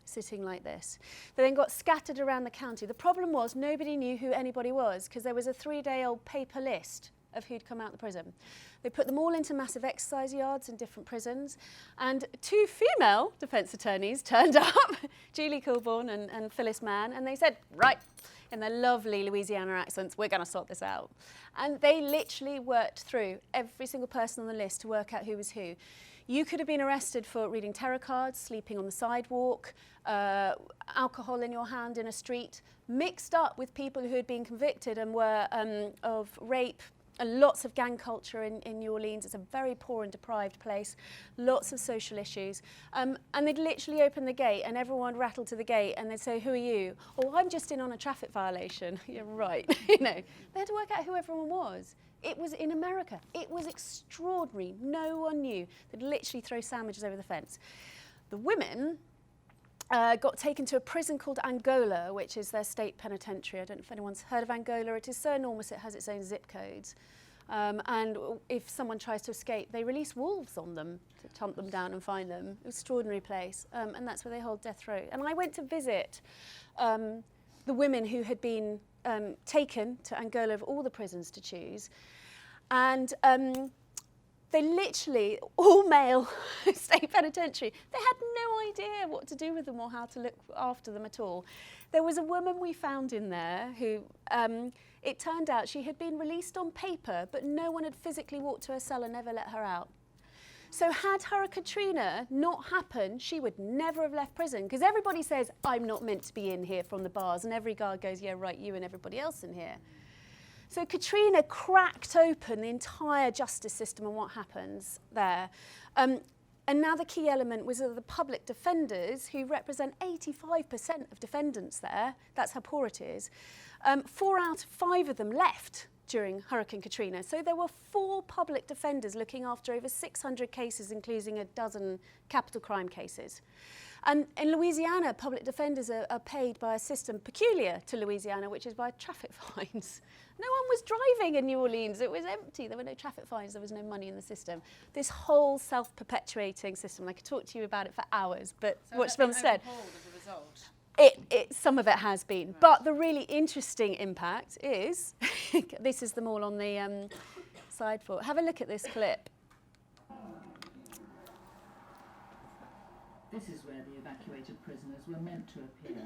sitting like this. They then got scattered around the county. The problem was nobody knew who anybody was, because there was a 3-day-old paper list of who'd come out of the prison. They put them all into massive exercise yards in different prisons, and 2 female defence attorneys turned up, Julie Colborne and Phyllis Mann, and they said, right, in their lovely Louisiana accents, we're going to sort this out. And they literally worked through every single person on the list to work out who was who. You could have been arrested for reading tarot cards, sleeping on the sidewalk, alcohol in your hand in a street, mixed up with people who had been convicted and were of rape, lots of gang culture in New Orleans. It's a very poor and deprived place, lots of social issues. And they'd literally open the gate and everyone rattled to the gate and they'd say, who are you? Oh, I'm just in on a traffic violation. You're right. You know, they had to work out who everyone was. It was in America. It was extraordinary. No one knew. They'd literally throw sandwiches over the fence. The women got taken to a prison called Angola, which is their state penitentiary. I don't know if anyone's heard of Angola. It is so enormous it has its own zip codes. And if someone tries to escape, they release wolves on them to hunt them down and find them. Extraordinary place. And that's where they hold death row. And I went to visit the women who had been taken to Angola of all the prisons to choose. And they literally, all male state penitentiary, they had no idea what to do with them or how to look after them at all. There was a woman we found in there who, it turned out she had been released on paper, but no one had physically walked to her cell and never let her out. So had Hurricane Katrina not happened, she would never have left prison, because everybody says, I'm not meant to be in here from the bars, and every guard goes, yeah, right, you and everybody else in here. So Katrina cracked open the entire justice system and what happens there. And now the key element was the public defenders, who represent 85% of defendants there. That's how poor it is. 4 out of 5 of them left during Hurricane Katrina. So there were 4 public defenders looking after over 600 cases, including a dozen capital crime cases. And in Louisiana, public defenders are paid by a system peculiar to Louisiana, which is by traffic fines. No one was driving in New Orleans. It was empty. There were no traffic fines. There was no money in the system. This whole self-perpetuating system, I could talk to you about it for hours, but
So
what's been said.
As a result.
Some of it has been. Right. But the really interesting impact is, this is them all on the side for. Have a look at this clip.
This is where the evacuated prisoners were meant to appear.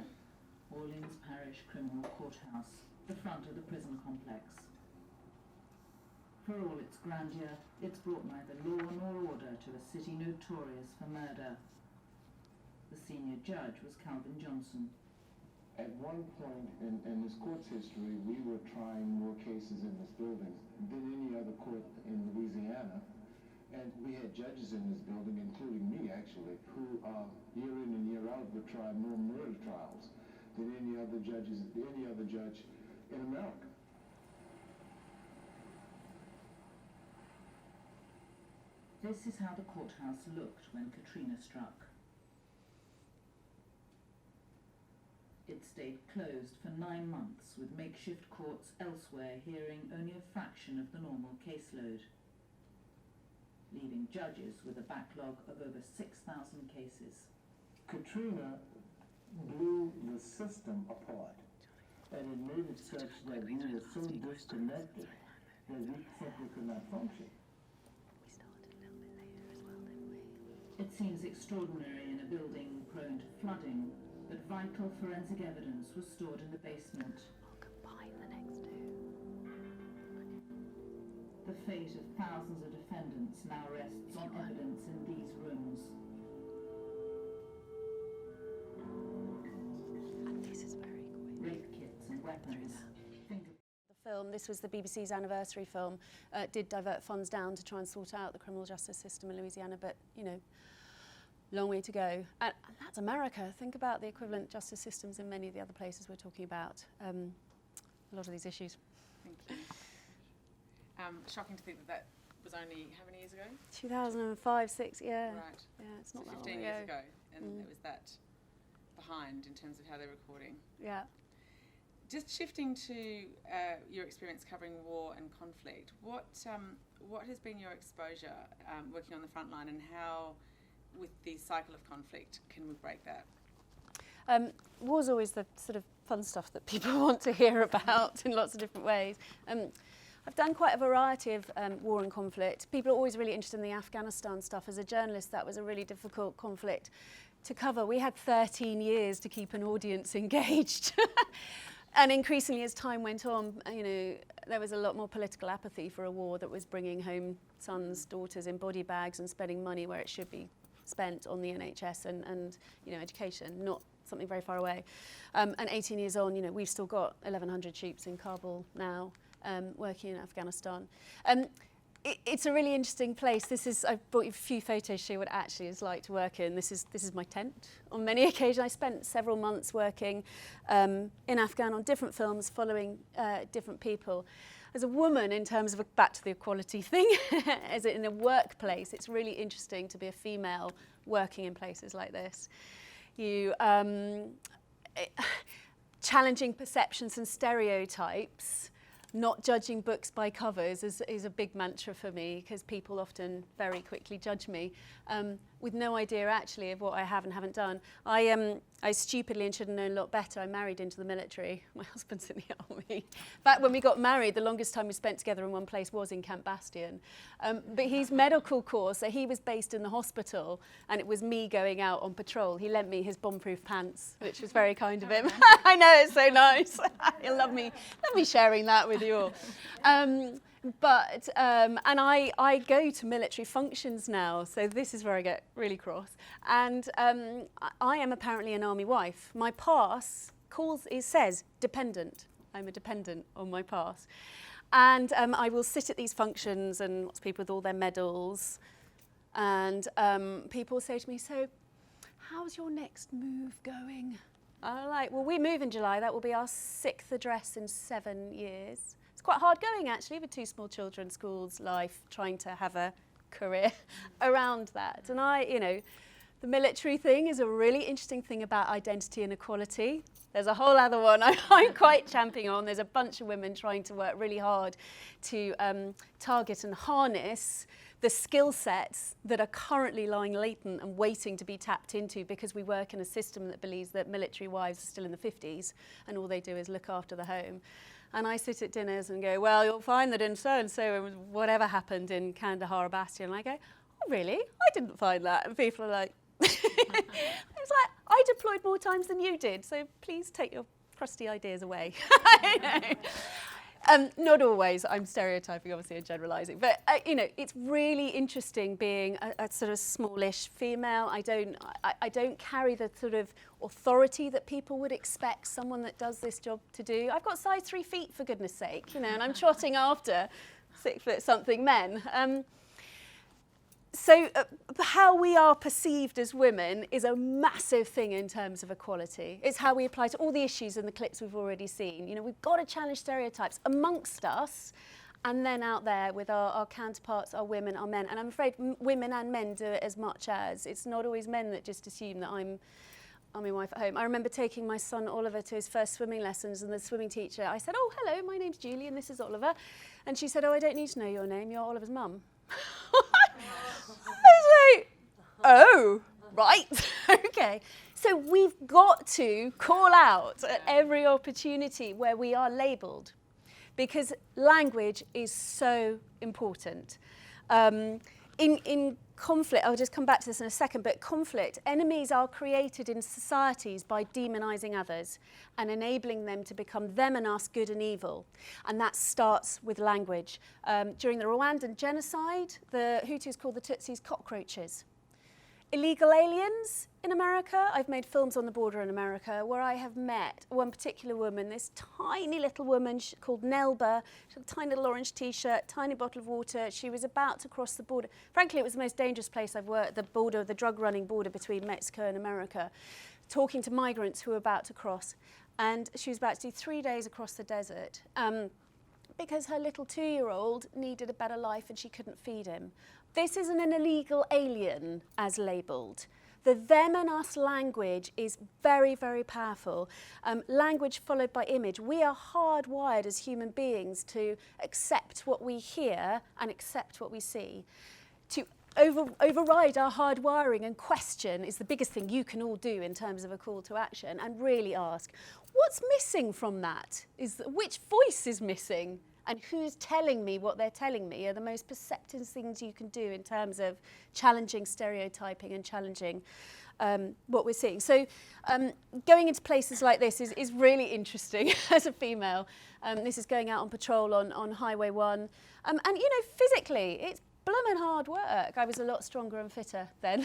Orleans Parish Criminal Courthouse, the front of the prison complex. For all its grandeur, it's brought neither law nor order to a city notorious for murder. The senior judge was Calvin Johnson.
At one point in this court's history, we were trying more cases in this building than any other court in Louisiana. And we had judges in this building, including me actually, who year in and year out would try more murder trials than any other judge in America.
This is how the courthouse looked when Katrina struck. It stayed closed for 9 months, with makeshift courts elsewhere hearing only a fraction of the normal caseload, leaving judges with a backlog of over 6,000 cases.
Katrina blew the system apart, and it made it such that we were so disconnected that we simply could not function.
It seems extraordinary in a building prone to flooding, but vital forensic evidence was stored in the basement.
I'll combine the next two.
The fate of thousands of defendants now rests on evidence in these rooms.
And this is very quick.
Rape kits and weapons.
The film, this was the BBC's anniversary film, did divert funds down to try and sort out the criminal justice system in Louisiana, but, you know, long way to go. And that's America. Think about the equivalent justice systems in many of the other places we're talking about. A lot of these issues.
Thank you. Shocking to think that was only how many years ago?
2005, 6, yeah.
Right.
Yeah, it's
So
not that long
15
ago.
years ago, and it was that behind in terms of how they're recording.
Yeah.
Just shifting to your experience covering war and conflict, what has been your exposure working on the front line, and how, with the cycle of conflict, can we break that?
War's always the sort of fun stuff that people want to hear about in lots of different ways. I've done quite a variety of war and conflict. People are always really interested in the Afghanistan stuff. As a journalist, that was a really difficult conflict to cover. We had 13 years to keep an audience engaged. And increasingly, as time went on, you know, there was a lot more political apathy for a war that was bringing home sons, daughters in body bags and spending money where it should be spent on the NHS and you know, education, not something very far away. And 18 years on, you know, we've still got 1,100 troops in Kabul now, working in Afghanistan. It's a really interesting place. I've brought you a few photos to show what it actually is like to work in. This is my tent. On many occasions, I spent several months working in Afghan on different films, following different people. As a woman, in terms of back to the equality thing, as in a workplace, it's really interesting to be a female working in places like this. You challenging perceptions and stereotypes. Not judging books by covers is a big mantra for me, because people often very quickly judge me with no idea actually of what I have and haven't done. I stupidly, and should have known a lot better, I married into the military. My husband's in the army. In fact, when we got married, the longest time we spent together in one place was in Camp Bastion. But he's medical corps, so he was based in the hospital, and it was me going out on patrol. He lent me his bomb-proof pants, which was very kind of him. I know, it's so nice. He'll love me sharing that with you all. And I go to military functions now, so this is where I get really cross. And I am apparently an army wife. My pass says dependent. I'm a dependent on my pass. And I will sit at these functions and watch people with all their medals. And people say to me, so how's your next move going? I'm like, well, we move in July. That will be our 6th address in 7 years. It's quite hard going, actually, with 2 small children, schools, life, trying to have a career around that. And the military thing is a really interesting thing about identity and equality. There's a whole other one I'm quite champing on. There's a bunch of women trying to work really hard to target and harness the skill sets that are currently lying latent and waiting to be tapped into, because we work in a system that believes that military wives are still in the 50s and all they do is look after the home. And I sit at dinners and go, well, you'll find that in so-and-so, whatever happened in Kandahar or Bastion. And I go, oh, really? I didn't find that. And people are like, it's like, I deployed more times than you did, so please take your crusty ideas away. Not always. I'm stereotyping, obviously, and generalising. But, it's really interesting being a sort of smallish female. I don't carry the sort of authority that people would expect someone that does this job to do. I've got size 3 feet, for goodness sake, and I'm trotting after 6-foot-something men. So how we are perceived as women is a massive thing in terms of equality. It's how we apply to all the issues in the clips we've already seen. We've got to challenge stereotypes amongst us and then out there with our counterparts, our women, our men. And I'm afraid women and men do it as much as. It's not always men that just assume that I'm my wife at home. I remember taking my son Oliver to his first swimming lessons, and the swimming teacher, I said, "Oh, hello, my name's Julie and this is Oliver." And she said, "Oh, I don't need to know your name, you're Oliver's mum." I was like, oh, right, okay. So we've got to call out at every opportunity where we are labelled, because language is so important. In conflict, I'll just come back to this in a second, but conflict, enemies are created in societies by demonising others and enabling them to become them and us, good and evil. And that starts with language. During the Rwandan genocide, the Hutus called the Tutsis cockroaches. Illegal aliens in America, I've made films on the border in America where I have met one particular woman, this tiny little woman called Nelba. She had a tiny little orange t-shirt, tiny bottle of water. She was about to cross the border. Frankly, it was the most dangerous place I've worked, the border, the drug-running border between Mexico and America, talking to migrants who were about to cross. And she was about to do 3 days across the desert because her little 2-year-old needed a better life and she couldn't feed him. This isn't an illegal alien as labelled. The them and us language is very, very powerful. Language followed by image. We are hardwired as human beings to accept what we hear and accept what we see. To override our hardwiring and question is the biggest thing you can all do in terms of a call to action, and really ask, what's missing from that? Which voice is missing? And who's telling me what they're telling me are the most perceptive things you can do in terms of challenging stereotyping and challenging what we're seeing. So going into places like this is really interesting as a female. This is going out on patrol on Highway 1. And, you know, physically, it's blooming hard work. I was a lot stronger and fitter then.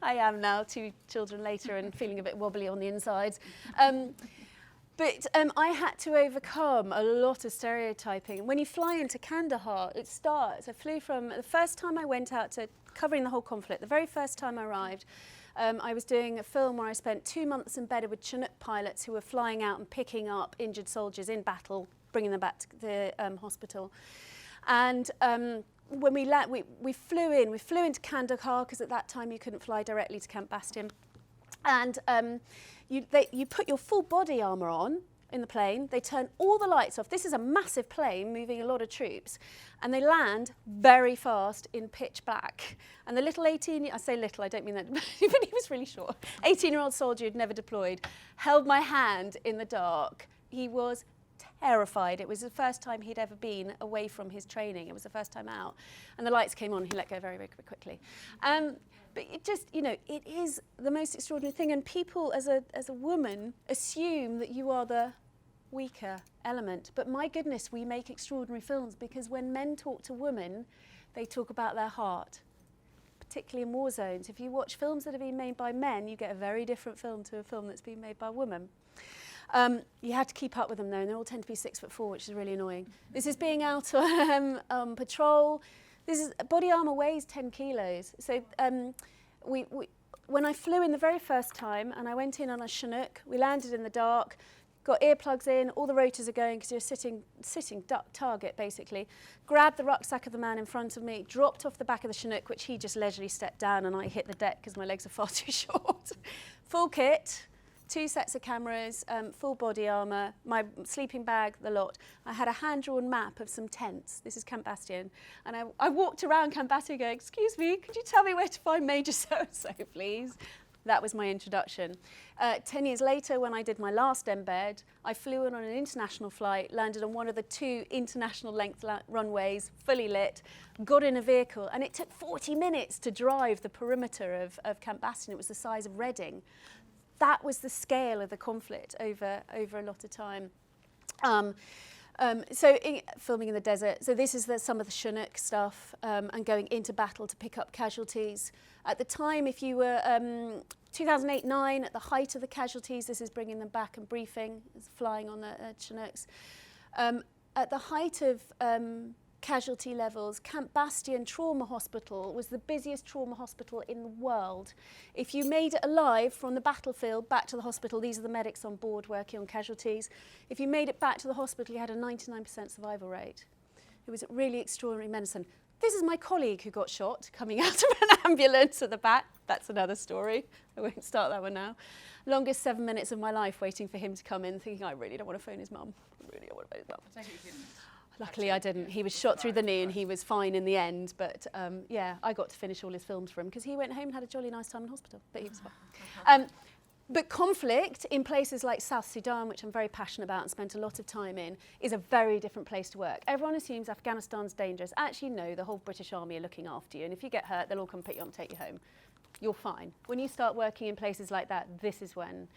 I am now, 2 children later and feeling a bit wobbly on the insides. But I had to overcome a lot of stereotyping. When you fly into Kandahar, it starts. I flew from the first time I went out to covering the whole conflict, the very first time I arrived, I was doing a film where I spent 2 months embedded with Chinook pilots who were flying out and picking up injured soldiers in battle, bringing them back to the hospital. And when we flew into Kandahar, because at that time you couldn't fly directly to Camp Bastion. And you put your full body armour on in the plane, they turn all the lights off. This is a massive plane moving a lot of troops, and they land very fast in pitch black. And the little I say little, I don't mean that, but he was really short, 18-year-old soldier who'd never deployed, held my hand in the dark. He was terrified. It was the first time he'd ever been away from his training. It was the first time out. And the lights came on, he let go very, very quickly. But it just, you know, it is the most extraordinary thing. And people, as a woman, assume that you are the weaker element. But my goodness, we make extraordinary films, because when men talk to women, they talk about their heart, particularly in war zones. If you watch films that have been made by men, you get a very different film to a film that's been made by a woman. You have to keep up with them, though, and they all tend to be 6'4", which is really annoying. This is being out on patrol. Body armour weighs 10 kilos. So when I flew in the very first time, and I went in on a Chinook, we landed in the dark, got earplugs in, all the rotors are going because you're sitting duck target, basically. Grabbed the rucksack of the man in front of me, dropped off the back of the Chinook, which he just leisurely stepped down, and I hit the deck because my legs are far too short. Full kit. 2 sets of cameras, full body armour, my sleeping bag, the lot. I had a hand-drawn map of some tents. This is Camp Bastion. And I walked around Camp Bastion going, "Excuse me, could you tell me where to find Major so-and-so, please?" That was my introduction. 10 years later, when I did my last embed, I flew in on an international flight, landed on one of the 2 international length runways, fully lit, got in a vehicle, and it took 40 minutes to drive the perimeter of Camp Bastion. It was the size of Reading. That was the scale of the conflict over a lot of time. Filming in the desert. So this is some of the Chinook stuff, and going into battle to pick up casualties. At the time, if you were 2008-9, at the height of the casualties, this is bringing them back and briefing, flying on the Chinooks. At the height of casualty levels, Camp Bastion Trauma Hospital was the busiest trauma hospital in the world. If you made it alive from the battlefield back to the hospital, these are the medics on board working on casualties. If you made it back to the hospital, you had a 99% survival rate. who was at really extraordinary medicine. This is my colleague who got shot coming out of an ambulance at the back. That's another story. I won't start that one now. Longest 7 minutes of my life waiting for him to come in, thinking, I really don't want to phone his mum. I really don't want to phone his mum.
I take it you didn't.
Luckily I didn't. He was shot through the knee and he was fine in the end. But yeah, I got to finish all his films for him because he went home and had a jolly nice time in hospital. But he was fine. But conflict in places like South Sudan, which I'm very passionate about and spent a lot of time in, is a very different place to work. Everyone assumes Afghanistan's dangerous. Actually, no, the whole British Army are looking after you. And if you get hurt, they'll all come pick you up and take you home. You're fine. When you start working in places like that, this is when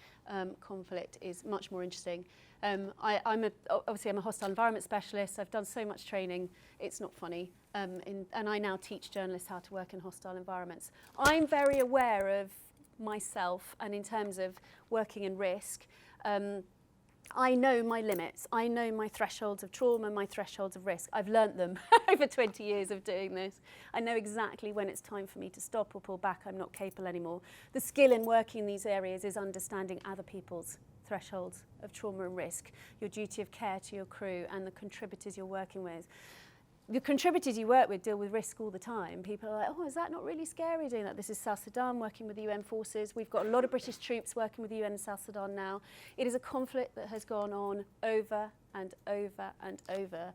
conflict is much more interesting. Obviously, I'm a hostile environment specialist. I've done so much training. It's not funny. And I now teach journalists how to work in hostile environments. I'm very aware of myself, and in terms of working in risk, I know my limits. I know my thresholds of trauma, my thresholds of risk. I've learnt them over 20 years of doing this. I know exactly when it's time for me to stop or pull back. I'm not capable anymore. The skill in working in these areas is understanding other people's thresholds of trauma and risk, your duty of care to your crew and the contributors you're working with. The contributors you work with deal with risk all the time. People are like, oh, is that not really scary doing that? This is South Sudan working with the UN forces. We've got a lot of British troops working with the UN in South Sudan now. It is a conflict that has gone on over and over and over.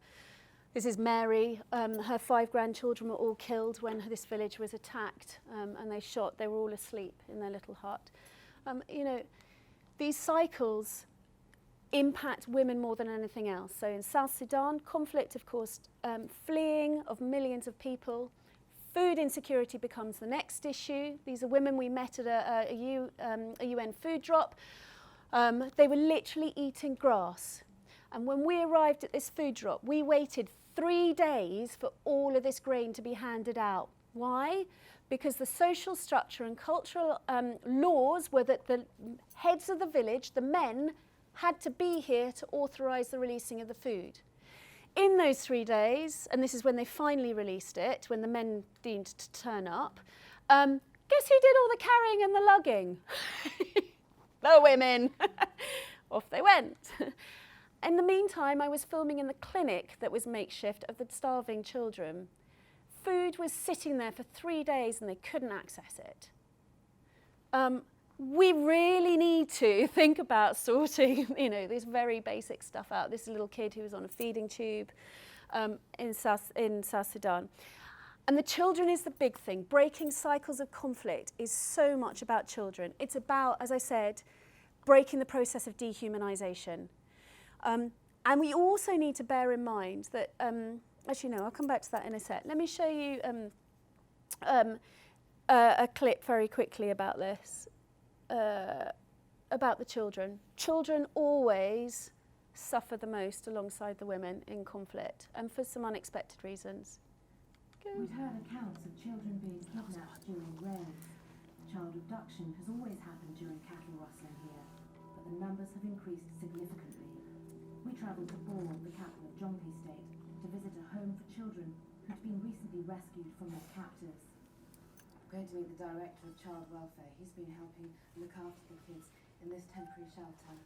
This is Mary. Her 5 grandchildren were all killed when this village was attacked and they were all asleep in their little hut. You know, these cycles impact women more than anything else. So in South Sudan, conflict, of course, fleeing of millions of people. Food insecurity becomes the next issue. These are women we met at a UN food drop. They were literally eating grass. And when we arrived at this food drop, we waited 3 days for all of this grain to be handed out. Why? Because the social structure and cultural laws were that the heads of the village, the men, had to be here to authorise the releasing of the food. In those 3 days, and this is when they finally released it, when the men deemed to turn up, guess who did all the carrying and the lugging? The women. Off they went. In the meantime, I was filming in the clinic that was makeshift of the starving children. Food was sitting there for 3 days and they couldn't access it. We really need to think about sorting, you know, this very basic stuff out. This little kid who was on a feeding tube in South Sudan. And the children is the big thing. Breaking cycles of conflict is so much about children. It's about, as I said, breaking the process of dehumanisation. And we also need to bear in mind that, actually no, I'll come back to that in a sec. Let me show you a clip very quickly about this. About the children. Children always suffer the most alongside the women in conflict, and for some unexpected reasons.
We've heard accounts of children being kidnapped during raids. Child abduction has always happened during cattle rustling here, but the numbers have increased significantly. We travelled to Bor, the capital of Jonglei State, to visit a home for children who'd been recently rescued from their captors. I'm going to meet the director of child welfare. He's been helping look after the kids in this temporary shelter.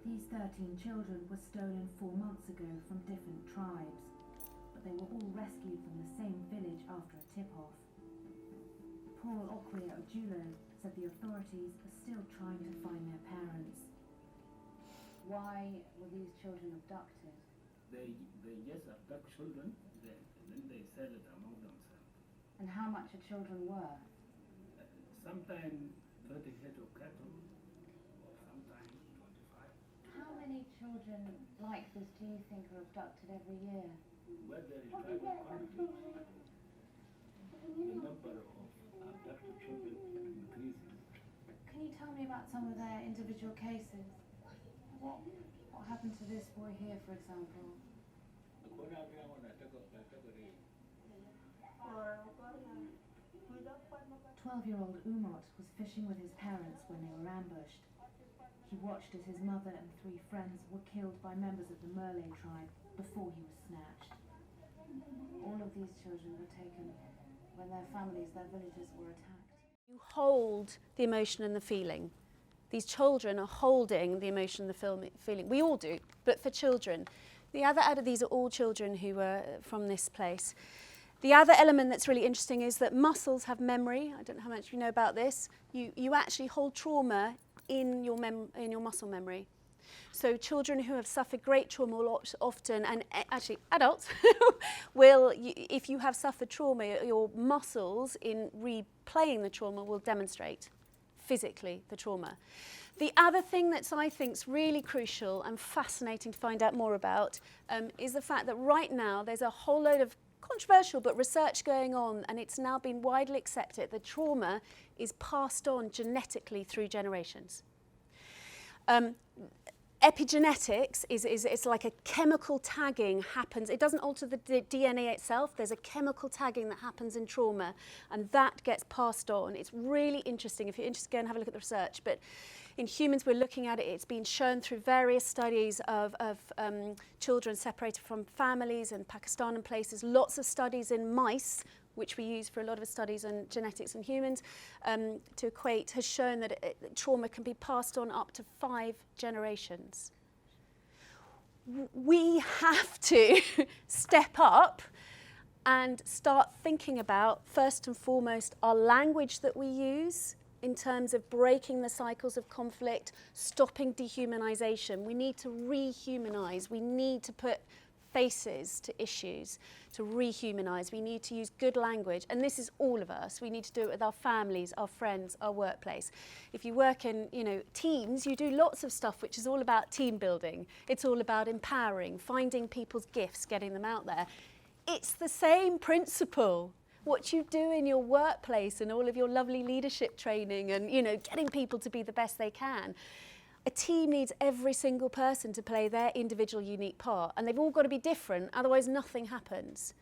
These 13 children were stolen 4 months ago from different tribes, but they were all rescued from the same village after a tip-off. Paul Okwia-Ojulo said the authorities are still trying to find their parents. Why were these children abducted?
They just abduct children, then they sell it among themselves.
And how much are children worth?
Sometimes 30 head of cattle, or sometimes 25.
How many children like this do you think are abducted every year?
Where there is tribal conflict, the number of abducted children increases.
Can you tell me about some of their individual cases? What happened to this boy here, for example? 12-year-old Umot was fishing with his parents when they were ambushed. He watched as his mother and 3 friends were killed by members of the Merle tribe before he was snatched. All of these children were taken when their families, their villages were attacked.
You hold the emotion and the feeling. These children are holding the emotion and the feeling. We all do, but for children, These are all children who were from this place. The other element that's really interesting is that muscles have memory. I don't know how much you know about this. You actually hold trauma in your muscle memory. So children who have suffered great trauma will often, and actually adults, if you have suffered trauma, your muscles in replaying the trauma will demonstrate physically the trauma. The other thing that I think is really crucial and fascinating to find out more about is the fact that right now there's a whole load of controversial but research going on, and it's now been widely accepted that trauma is passed on genetically through generations. Epigenetics is like a chemical tagging happens. It doesn't alter the DNA itself. There's a chemical tagging that happens in trauma, and that gets passed on. It's really interesting. If you're interested, go and have a look at the research. But in humans, we're looking at it. It's been shown through various studies of children separated from families in Pakistan and places. Lots of studies in mice, which we use for a lot of studies on genetics in humans, to equate, has shown that trauma can be passed on up to 5 generations. We have to step up and start thinking about, first and foremost, our language that we use in terms of breaking the cycles of conflict, stopping dehumanization. We need to rehumanize. We need to put faces to issues, to rehumanize. We need to use good language, and this is all of us. We need to do it with our families, our friends, our workplace. If you work in, teams, you do lots of stuff which is all about team building. It's all about empowering, finding people's gifts, getting them out there. It's the same principle. What you do in your workplace and all of your lovely leadership training and, getting people to be the best they can. A team needs every single person to play their individual unique part, and they've all got to be different, otherwise nothing happens.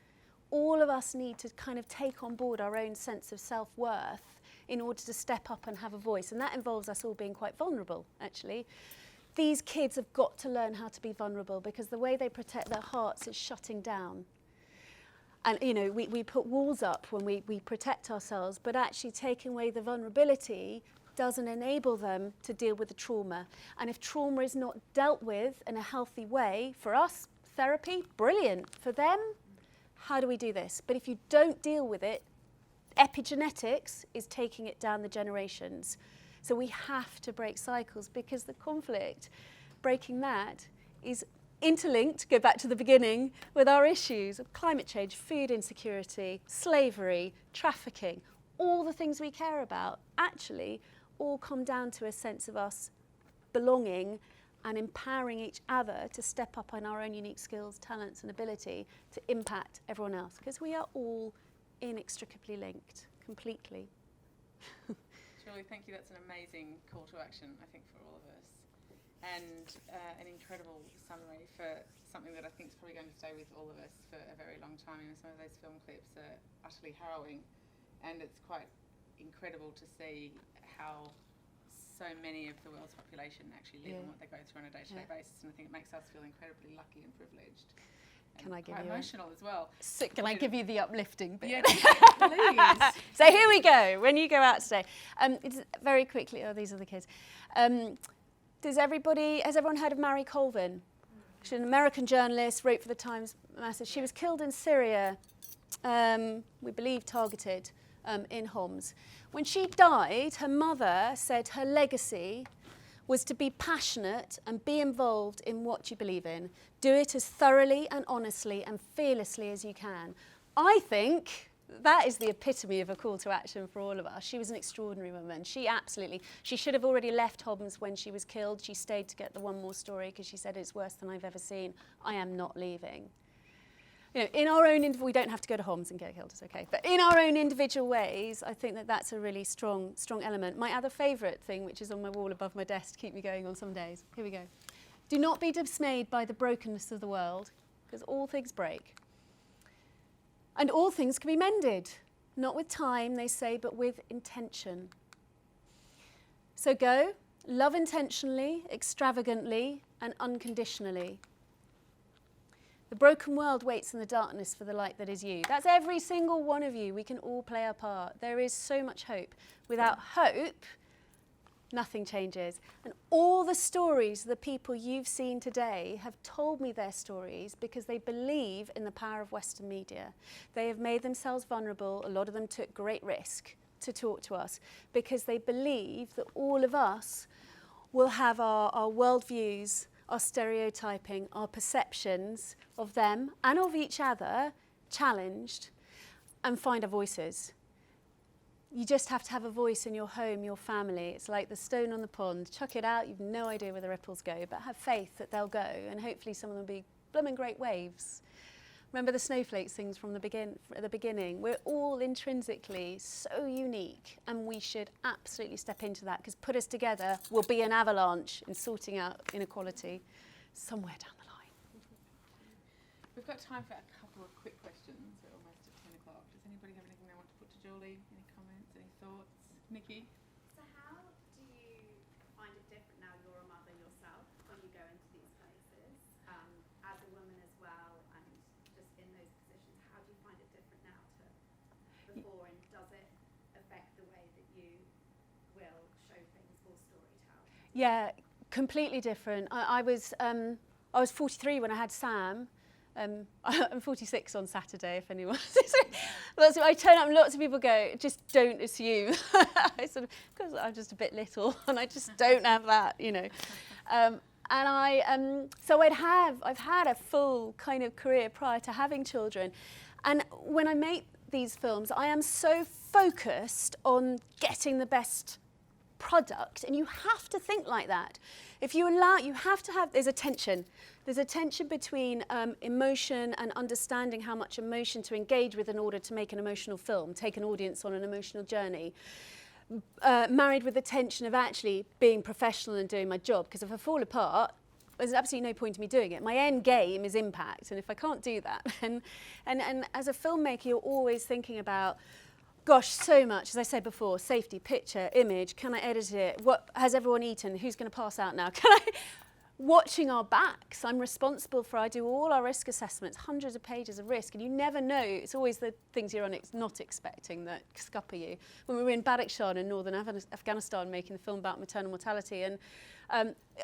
All of us need to kind of take on board our own sense of self-worth in order to step up and have a voice, and that involves us all being quite vulnerable, actually. These kids have got to learn how to be vulnerable, because the way they protect their hearts is shutting down. And, we put walls up when we protect ourselves, but actually taking away the vulnerability doesn't enable them to deal with the trauma. And if trauma is not dealt with in a healthy way, for us, therapy, brilliant. For them, how do we do this? But if you don't deal with it, epigenetics is taking it down the generations. So we have to break cycles, because the conflict, breaking that, is interlinked, go back to the beginning, with our issues of climate change, food insecurity, slavery, trafficking, all the things we care about, actually all come down to a sense of us belonging and empowering each other to step up on our own unique skills, talents and ability to impact everyone else, because we are all inextricably linked, completely.
Julie, thank you. That's an amazing call to action, I think, for all of us. And an incredible summary for something that I think is probably going to stay with all of us for a very long time. Some of those film clips are utterly harrowing, and it's quite incredible to see how so many of the world's population actually live and what they go through on a day-to-day basis. And I think it makes us feel incredibly lucky and privileged. And
can I give
quite
you
emotional as well.
So can I give you the uplifting bit?
Yeah, please.
So here we go. When you go out today, it's very quickly. Oh, these are the kids. Has everyone heard of Mary Colvin? She's an American journalist, wrote for the Times Masses. She was killed in Syria, we believe targeted, in Homs. When she died, her mother said her legacy was to be passionate and be involved in what you believe in. Do it as thoroughly and honestly and fearlessly as you can. I think that is the epitome of a call to action for all of us. She was an extraordinary woman. She should have already left Homs when she was killed. She stayed to get the one more story because she said it's worse than I've ever seen. I am not leaving. In our own, we don't have to go to Homs and get killed, it's okay. But in our own individual ways, I think that that's a really strong element. My other favourite thing, which is on my wall above my desk to keep me going on some days. Here we go. Do not be dismayed by the brokenness of the world, because all things break. And all things can be mended, not with time, they say, but with intention. So go, love intentionally, extravagantly, and unconditionally. The broken world waits in the darkness for the light that is you. That's every single one of you. We can all play our part. There is so much hope. Without hope, nothing changes. And all the stories of the people you've seen today have told me their stories because they believe in the power of Western media. They have made themselves vulnerable. A lot of them took great risk to talk to us because they believe that all of us will have our worldviews, our stereotyping, our perceptions of them and of each other challenged and find our voices. You just have to have a voice in your home, your family. It's like the stone on the pond. Chuck it out, you've no idea where the ripples go, but have faith that they'll go, and hopefully some of them will be blooming great waves. Remember the snowflakes things from the beginning? We're all intrinsically so unique, and we should absolutely step into that, because put us together will be an avalanche in sorting out inequality somewhere down the line.
We've got time for a couple of quick questions. We're almost at 10 o'clock. Does anybody have anything they want to put to Julie? Any comments, any thoughts? Nikki?
So how do you find it different now you're a mother yourself when you go into these places, as a woman as well, and just in those positions? How do you find it different now to before, and does it affect the way that you will show things or storytell?
Yeah, completely different. I was 43 when I had Sam. I'm 46 on Saturday, if anyone. I turn up and lots of people go, just don't assume. I sort of, because I'm just a bit little and I just don't have that, you know. So I've had a full kind of career prior to having children. And when I make these films, I am so focused on getting the best product, and you have to think like that. If you allow, you have to have, there's a tension between emotion and understanding how much emotion to engage with in order to make an emotional film, take an audience on an emotional journey, married with the tension of actually being professional and doing my job, because if I fall apart, there's absolutely no point in me doing it. My end game is impact, and if I can't do that, and as a filmmaker, you're always thinking about, gosh, so much, as I said before, safety, picture, image, can I edit it? What has everyone eaten? Who's going to pass out now? Watching our backs, I'm responsible for, I do all our risk assessments, hundreds of pages of risk, and you never know, it's always the things you're not expecting that scupper you. When we were in Badakhshan in northern Afghanistan making the film about maternal mortality, and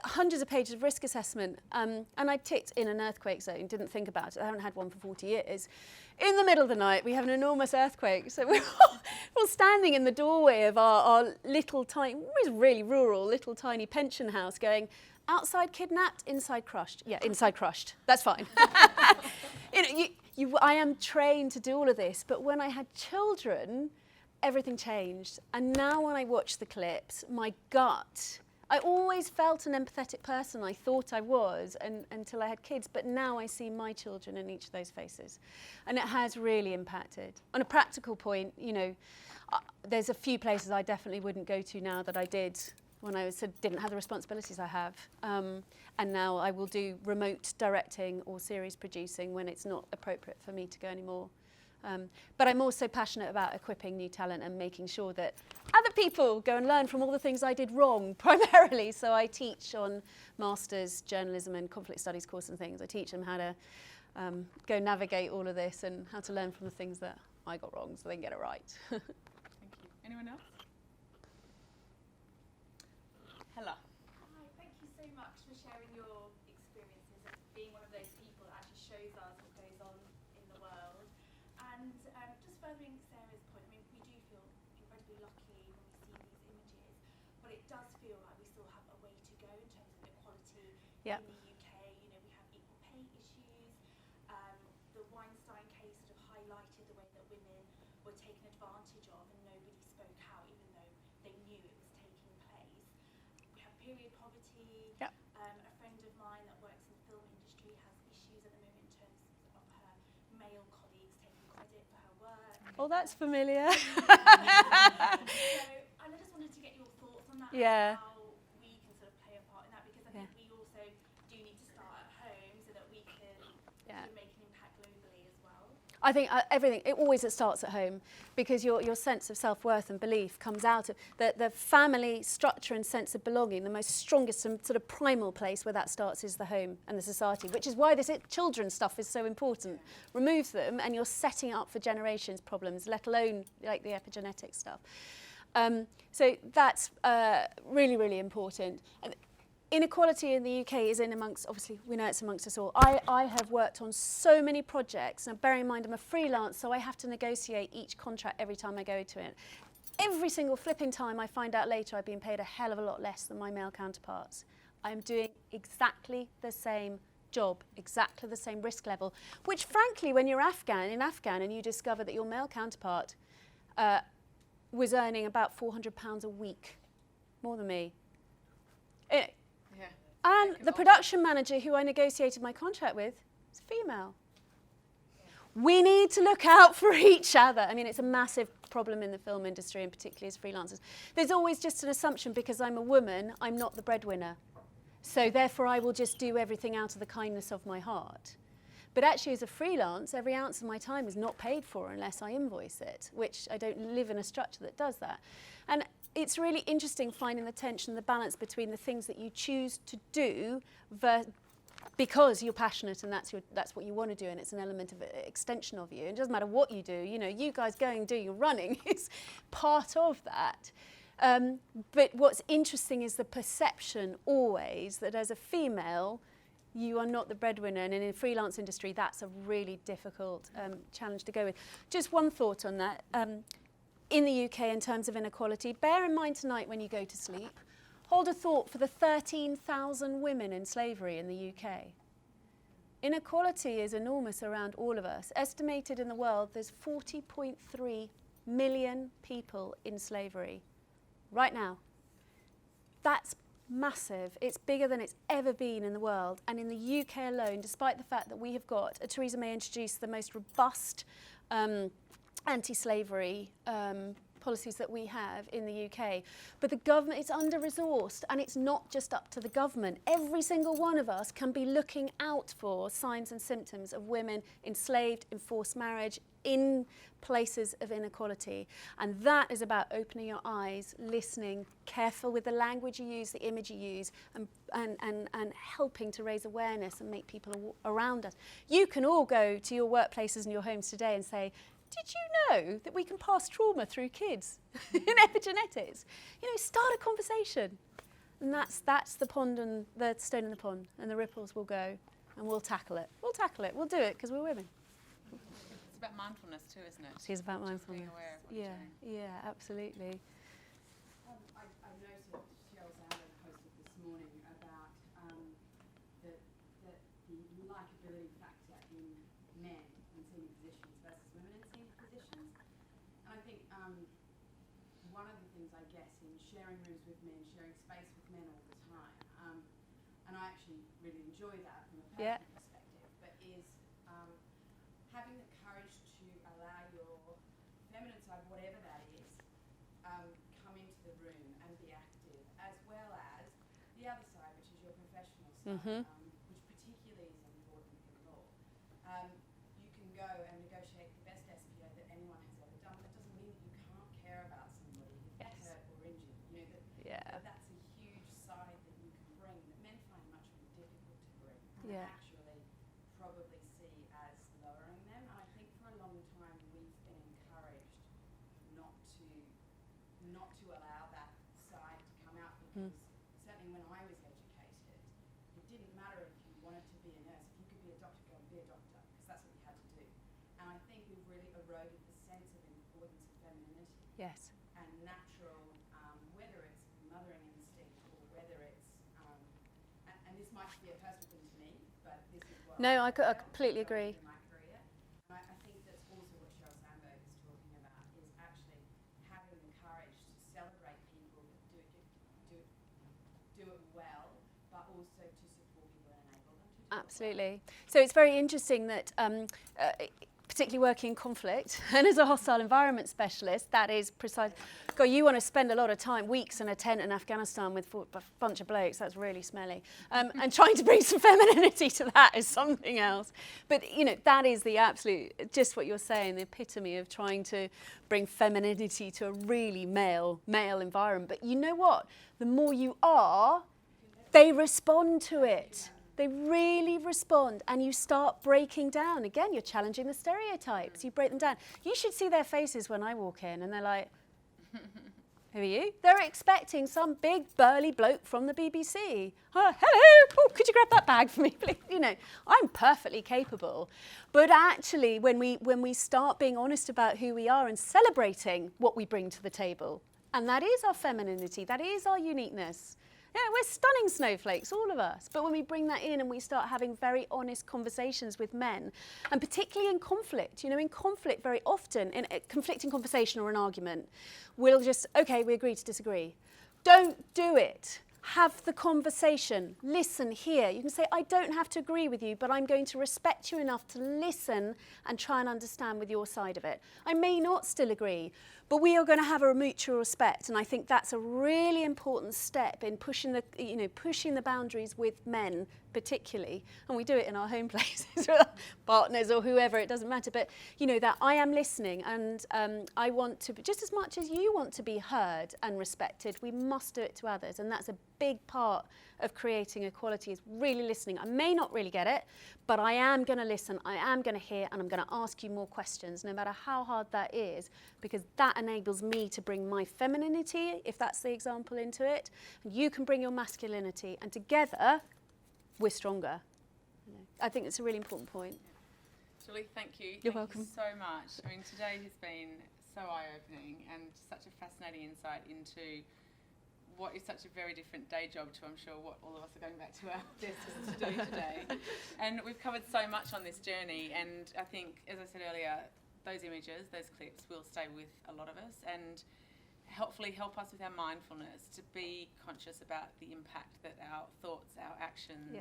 hundreds of pages of risk assessment, and I ticked in an earthquake zone, didn't think about it, I haven't had one for 40 years. In the middle of the night, we have an enormous earthquake, so we're all standing in the doorway of our little tiny, it was really rural, little tiny pension house going, outside kidnapped, inside crushed. Yeah, inside crushed. That's fine. I am trained to do all of this, but when I had children, everything changed. And now when I watch the clips, my gut, I always felt an empathetic person. I thought I was until I had kids, but now I see my children in each of those faces. And it has really impacted. On a practical point, you know, there's a few places I definitely wouldn't go to now that I did when I didn't have the responsibilities I have. And now I will do remote directing or series producing when it's not appropriate for me to go anymore. But I'm also passionate about equipping new talent and making sure that other people go and learn from all the things I did wrong, primarily. So I teach on master's journalism and conflict studies course and things. I teach them how to go navigate all of this and how to learn from the things that I got wrong so they can get it right.
Thank you. Anyone else? Hella.
Hi, thank you so much for sharing your experiences of being one of those people that actually shows us what goes on in the world. And just furthering Sarah's point, I mean, we do feel incredibly lucky when we see these images, but it does feel like we still have a way to go in terms of equality in the UK. You know, we have equal pay issues. The Weinstein case sort of highlighted the way that women were taken advantage of and nobody spoke out, even though they knew it was taking place. We have period poverty.
Yep.
A friend of mine that works in the film industry has issues at the moment in terms of her male colleagues taking credit for her work.
Oh, that's familiar.
And I just wanted to get your thoughts on that,
Yeah.
and how we can sort of play a part in that, because I think we also do need to start at home so that we can make an impact globally as well.
I think everything, it always starts at home, because your sense of self-worth and belief comes out of the family structure and sense of belonging. The most strongest and sort of primal place where that starts is the home and the society, which is why this children's stuff is so important. Remove them and you're setting up for generations problems, let alone like the epigenetics stuff. So that's really, really important. And inequality in the UK is in amongst, obviously, we know it's amongst us all. I have worked on so many projects. Now, bearing in mind I'm a freelance, so I have to negotiate each contract every time I go to it. Every single flipping time I find out later I've been paid a hell of a lot less than my male counterparts. I'm doing exactly the same job, exactly the same risk level, which frankly, when you're in Afghan and you discover that your male counterpart was earning about £400 a week, more than me. And the production manager who I negotiated my contract with is female. We need to look out for each other. I mean, it's a massive problem in the film industry, and particularly as freelancers. There's always just an assumption, because I'm a woman, I'm not the breadwinner. So therefore, I will just do everything out of the kindness of my heart. But actually, as a freelance, every ounce of my time is not paid for unless I invoice it, which I don't live in a structure that does that. And it's really interesting finding the tension, the balance between the things that you choose to do because you're passionate and that's what you want to do, and it's an element of extension of you. It doesn't matter what you do. You know, you guys going and doing your running is part of that. But what's interesting is the perception always that as a female, you are not the breadwinner, and in the freelance industry, that's a really difficult challenge to go with. Just one thought on that. In the UK, in terms of inequality, bear in mind tonight when you go to sleep, hold a thought for the 13,000 women in slavery in the UK. Inequality is enormous around all of us. Estimated in the world, there's 40.3 million people in slavery right now. That's massive. It's bigger than it's ever been in the world. And in the UK alone, despite the fact that we have got, Theresa May introduced the most robust anti-slavery policies that we have in the UK. But the government is under-resourced, and it's not just up to the government. Every single one of us can be looking out for signs and symptoms of women enslaved, in forced marriage, in places of inequality. And that is about opening your eyes, listening, careful with the language you use, the image you use, and helping to raise awareness and make people around us. You can all go to your workplaces and your homes today and say, did you know that we can pass trauma through kids in epigenetics? You know, start a conversation. And that's the pond and the stone in the pond, and the ripples will go, and we'll tackle it. We'll tackle it. We'll do it because we're women.
It's about mindfulness too, isn't it?
It is about mindfulness.
Being aware of what you're doing.
Yeah, absolutely.
I noticed Cheryl Sanders posted this morning about the likability factor in men in senior positions versus women in senior positions. And I think one of the things, I guess, in sharing rooms with men, sharing space with men all the time, and I actually really enjoy that from a personal perspective, but is having the courage to allow your feminine side, whatever that is, come into the room and be active, as well as the other side, which is your professional side, which particularly is important in law. You can go and negotiate the best SPA that anyone has ever done. That doesn't mean that you can't care about somebody who's hurt or injured. You know, that's a huge side that you can bring that men find much more difficult to bring. And actually probably see as lowering them. And I think for a long time we've been encouraged not to allow that side to come out, because certainly when I was educated, it didn't matter if you wanted to be a nurse. If you could be a doctor, go and be a doctor, because that's what you had to do. And I think we've really eroded the sense of importance of femininity.
Yes.
And natural, whether it's mothering instinct or whether it's, and this might be a personal thing to me, but this is what
I completely agree.
in my career. And I think that's also what Cheryl Sandberg is talking about, is actually having the courage to celebrate people that do it well, but also to support people and enable them to do
Absolutely. So it's very interesting that particularly working in conflict, and as a hostile environment specialist, that is precise. God, you want to spend a lot of time, weeks in a tent in Afghanistan with a bunch of blokes, that's really smelly. And trying to bring some femininity to that is something else. But, you know, that is the absolute, just what you're saying, the epitome of trying to bring femininity to a really male environment. But you know what? The more you are, they respond to it. They really respond, and you start breaking down. Again, you're challenging the stereotypes. You break them down. You should see their faces when I walk in, and they're like, Who are you? They're expecting some big burly bloke from the BBC. Hello, oh, could you grab that bag for me, please? You know, I'm perfectly capable. But actually, when we start being honest about who we are and celebrating what we bring to the table, and that is our femininity, that is our uniqueness. Yeah, we're stunning snowflakes, all of us. But when we bring that in and we start having very honest conversations with men, and particularly in conflict, you know, in conflict very often, in a conflicting conversation or an argument, we'll just, okay, we agree to disagree. Don't do it. Have the conversation. Listen, hear. You can say, I don't have to agree with you, but I'm going to respect you enough to listen and try and understand with your side of it. I may not still agree, but we are going to have a mutual respect. And I think that's a really important step in pushing the boundaries with men, particularly. And we do it in our home places with our partners or whoever, it doesn't matter. But, you know, that I am listening and I want to, just as much as you want to be heard and respected, we must do it to others. And that's a big part of creating equality, is really listening. I may not really get it, but I am going to listen, I am going to hear, and I'm going to ask you more questions, no matter how hard that is, because that enables me to bring my femininity, if that's the example, into it, and you can bring your masculinity, and together, we're stronger. You know, I think it's a really important point.
Julie, thank you.
You're
thank
welcome.
You so much. I mean, today has been so eye-opening and such a fascinating insight into what is such a very different day job to, I'm sure, what all of us are going back to our desks to do today. And we've covered so much on this journey, and I think, as I said earlier, those images, those clips will stay with a lot of us and hopefully help us with our mindfulness to be conscious about the impact that our thoughts, our actions,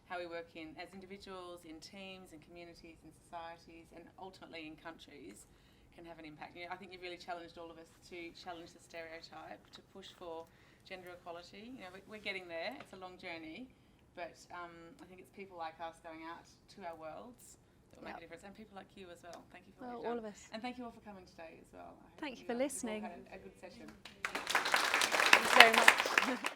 how we work in as individuals, in teams, in communities, in societies, and ultimately in countries can have an impact. You know, I think you've really challenged all of us to challenge the stereotype, to push for gender equality. You know, we're getting there. It's a long journey, but I think it's people like us going out to our worlds that will make a difference, and people like you as well. Thank you for what you've done.
All of us.
And thank you all for coming today as well.
Thank you for listening.
You've all had a good session.
Thank you so much.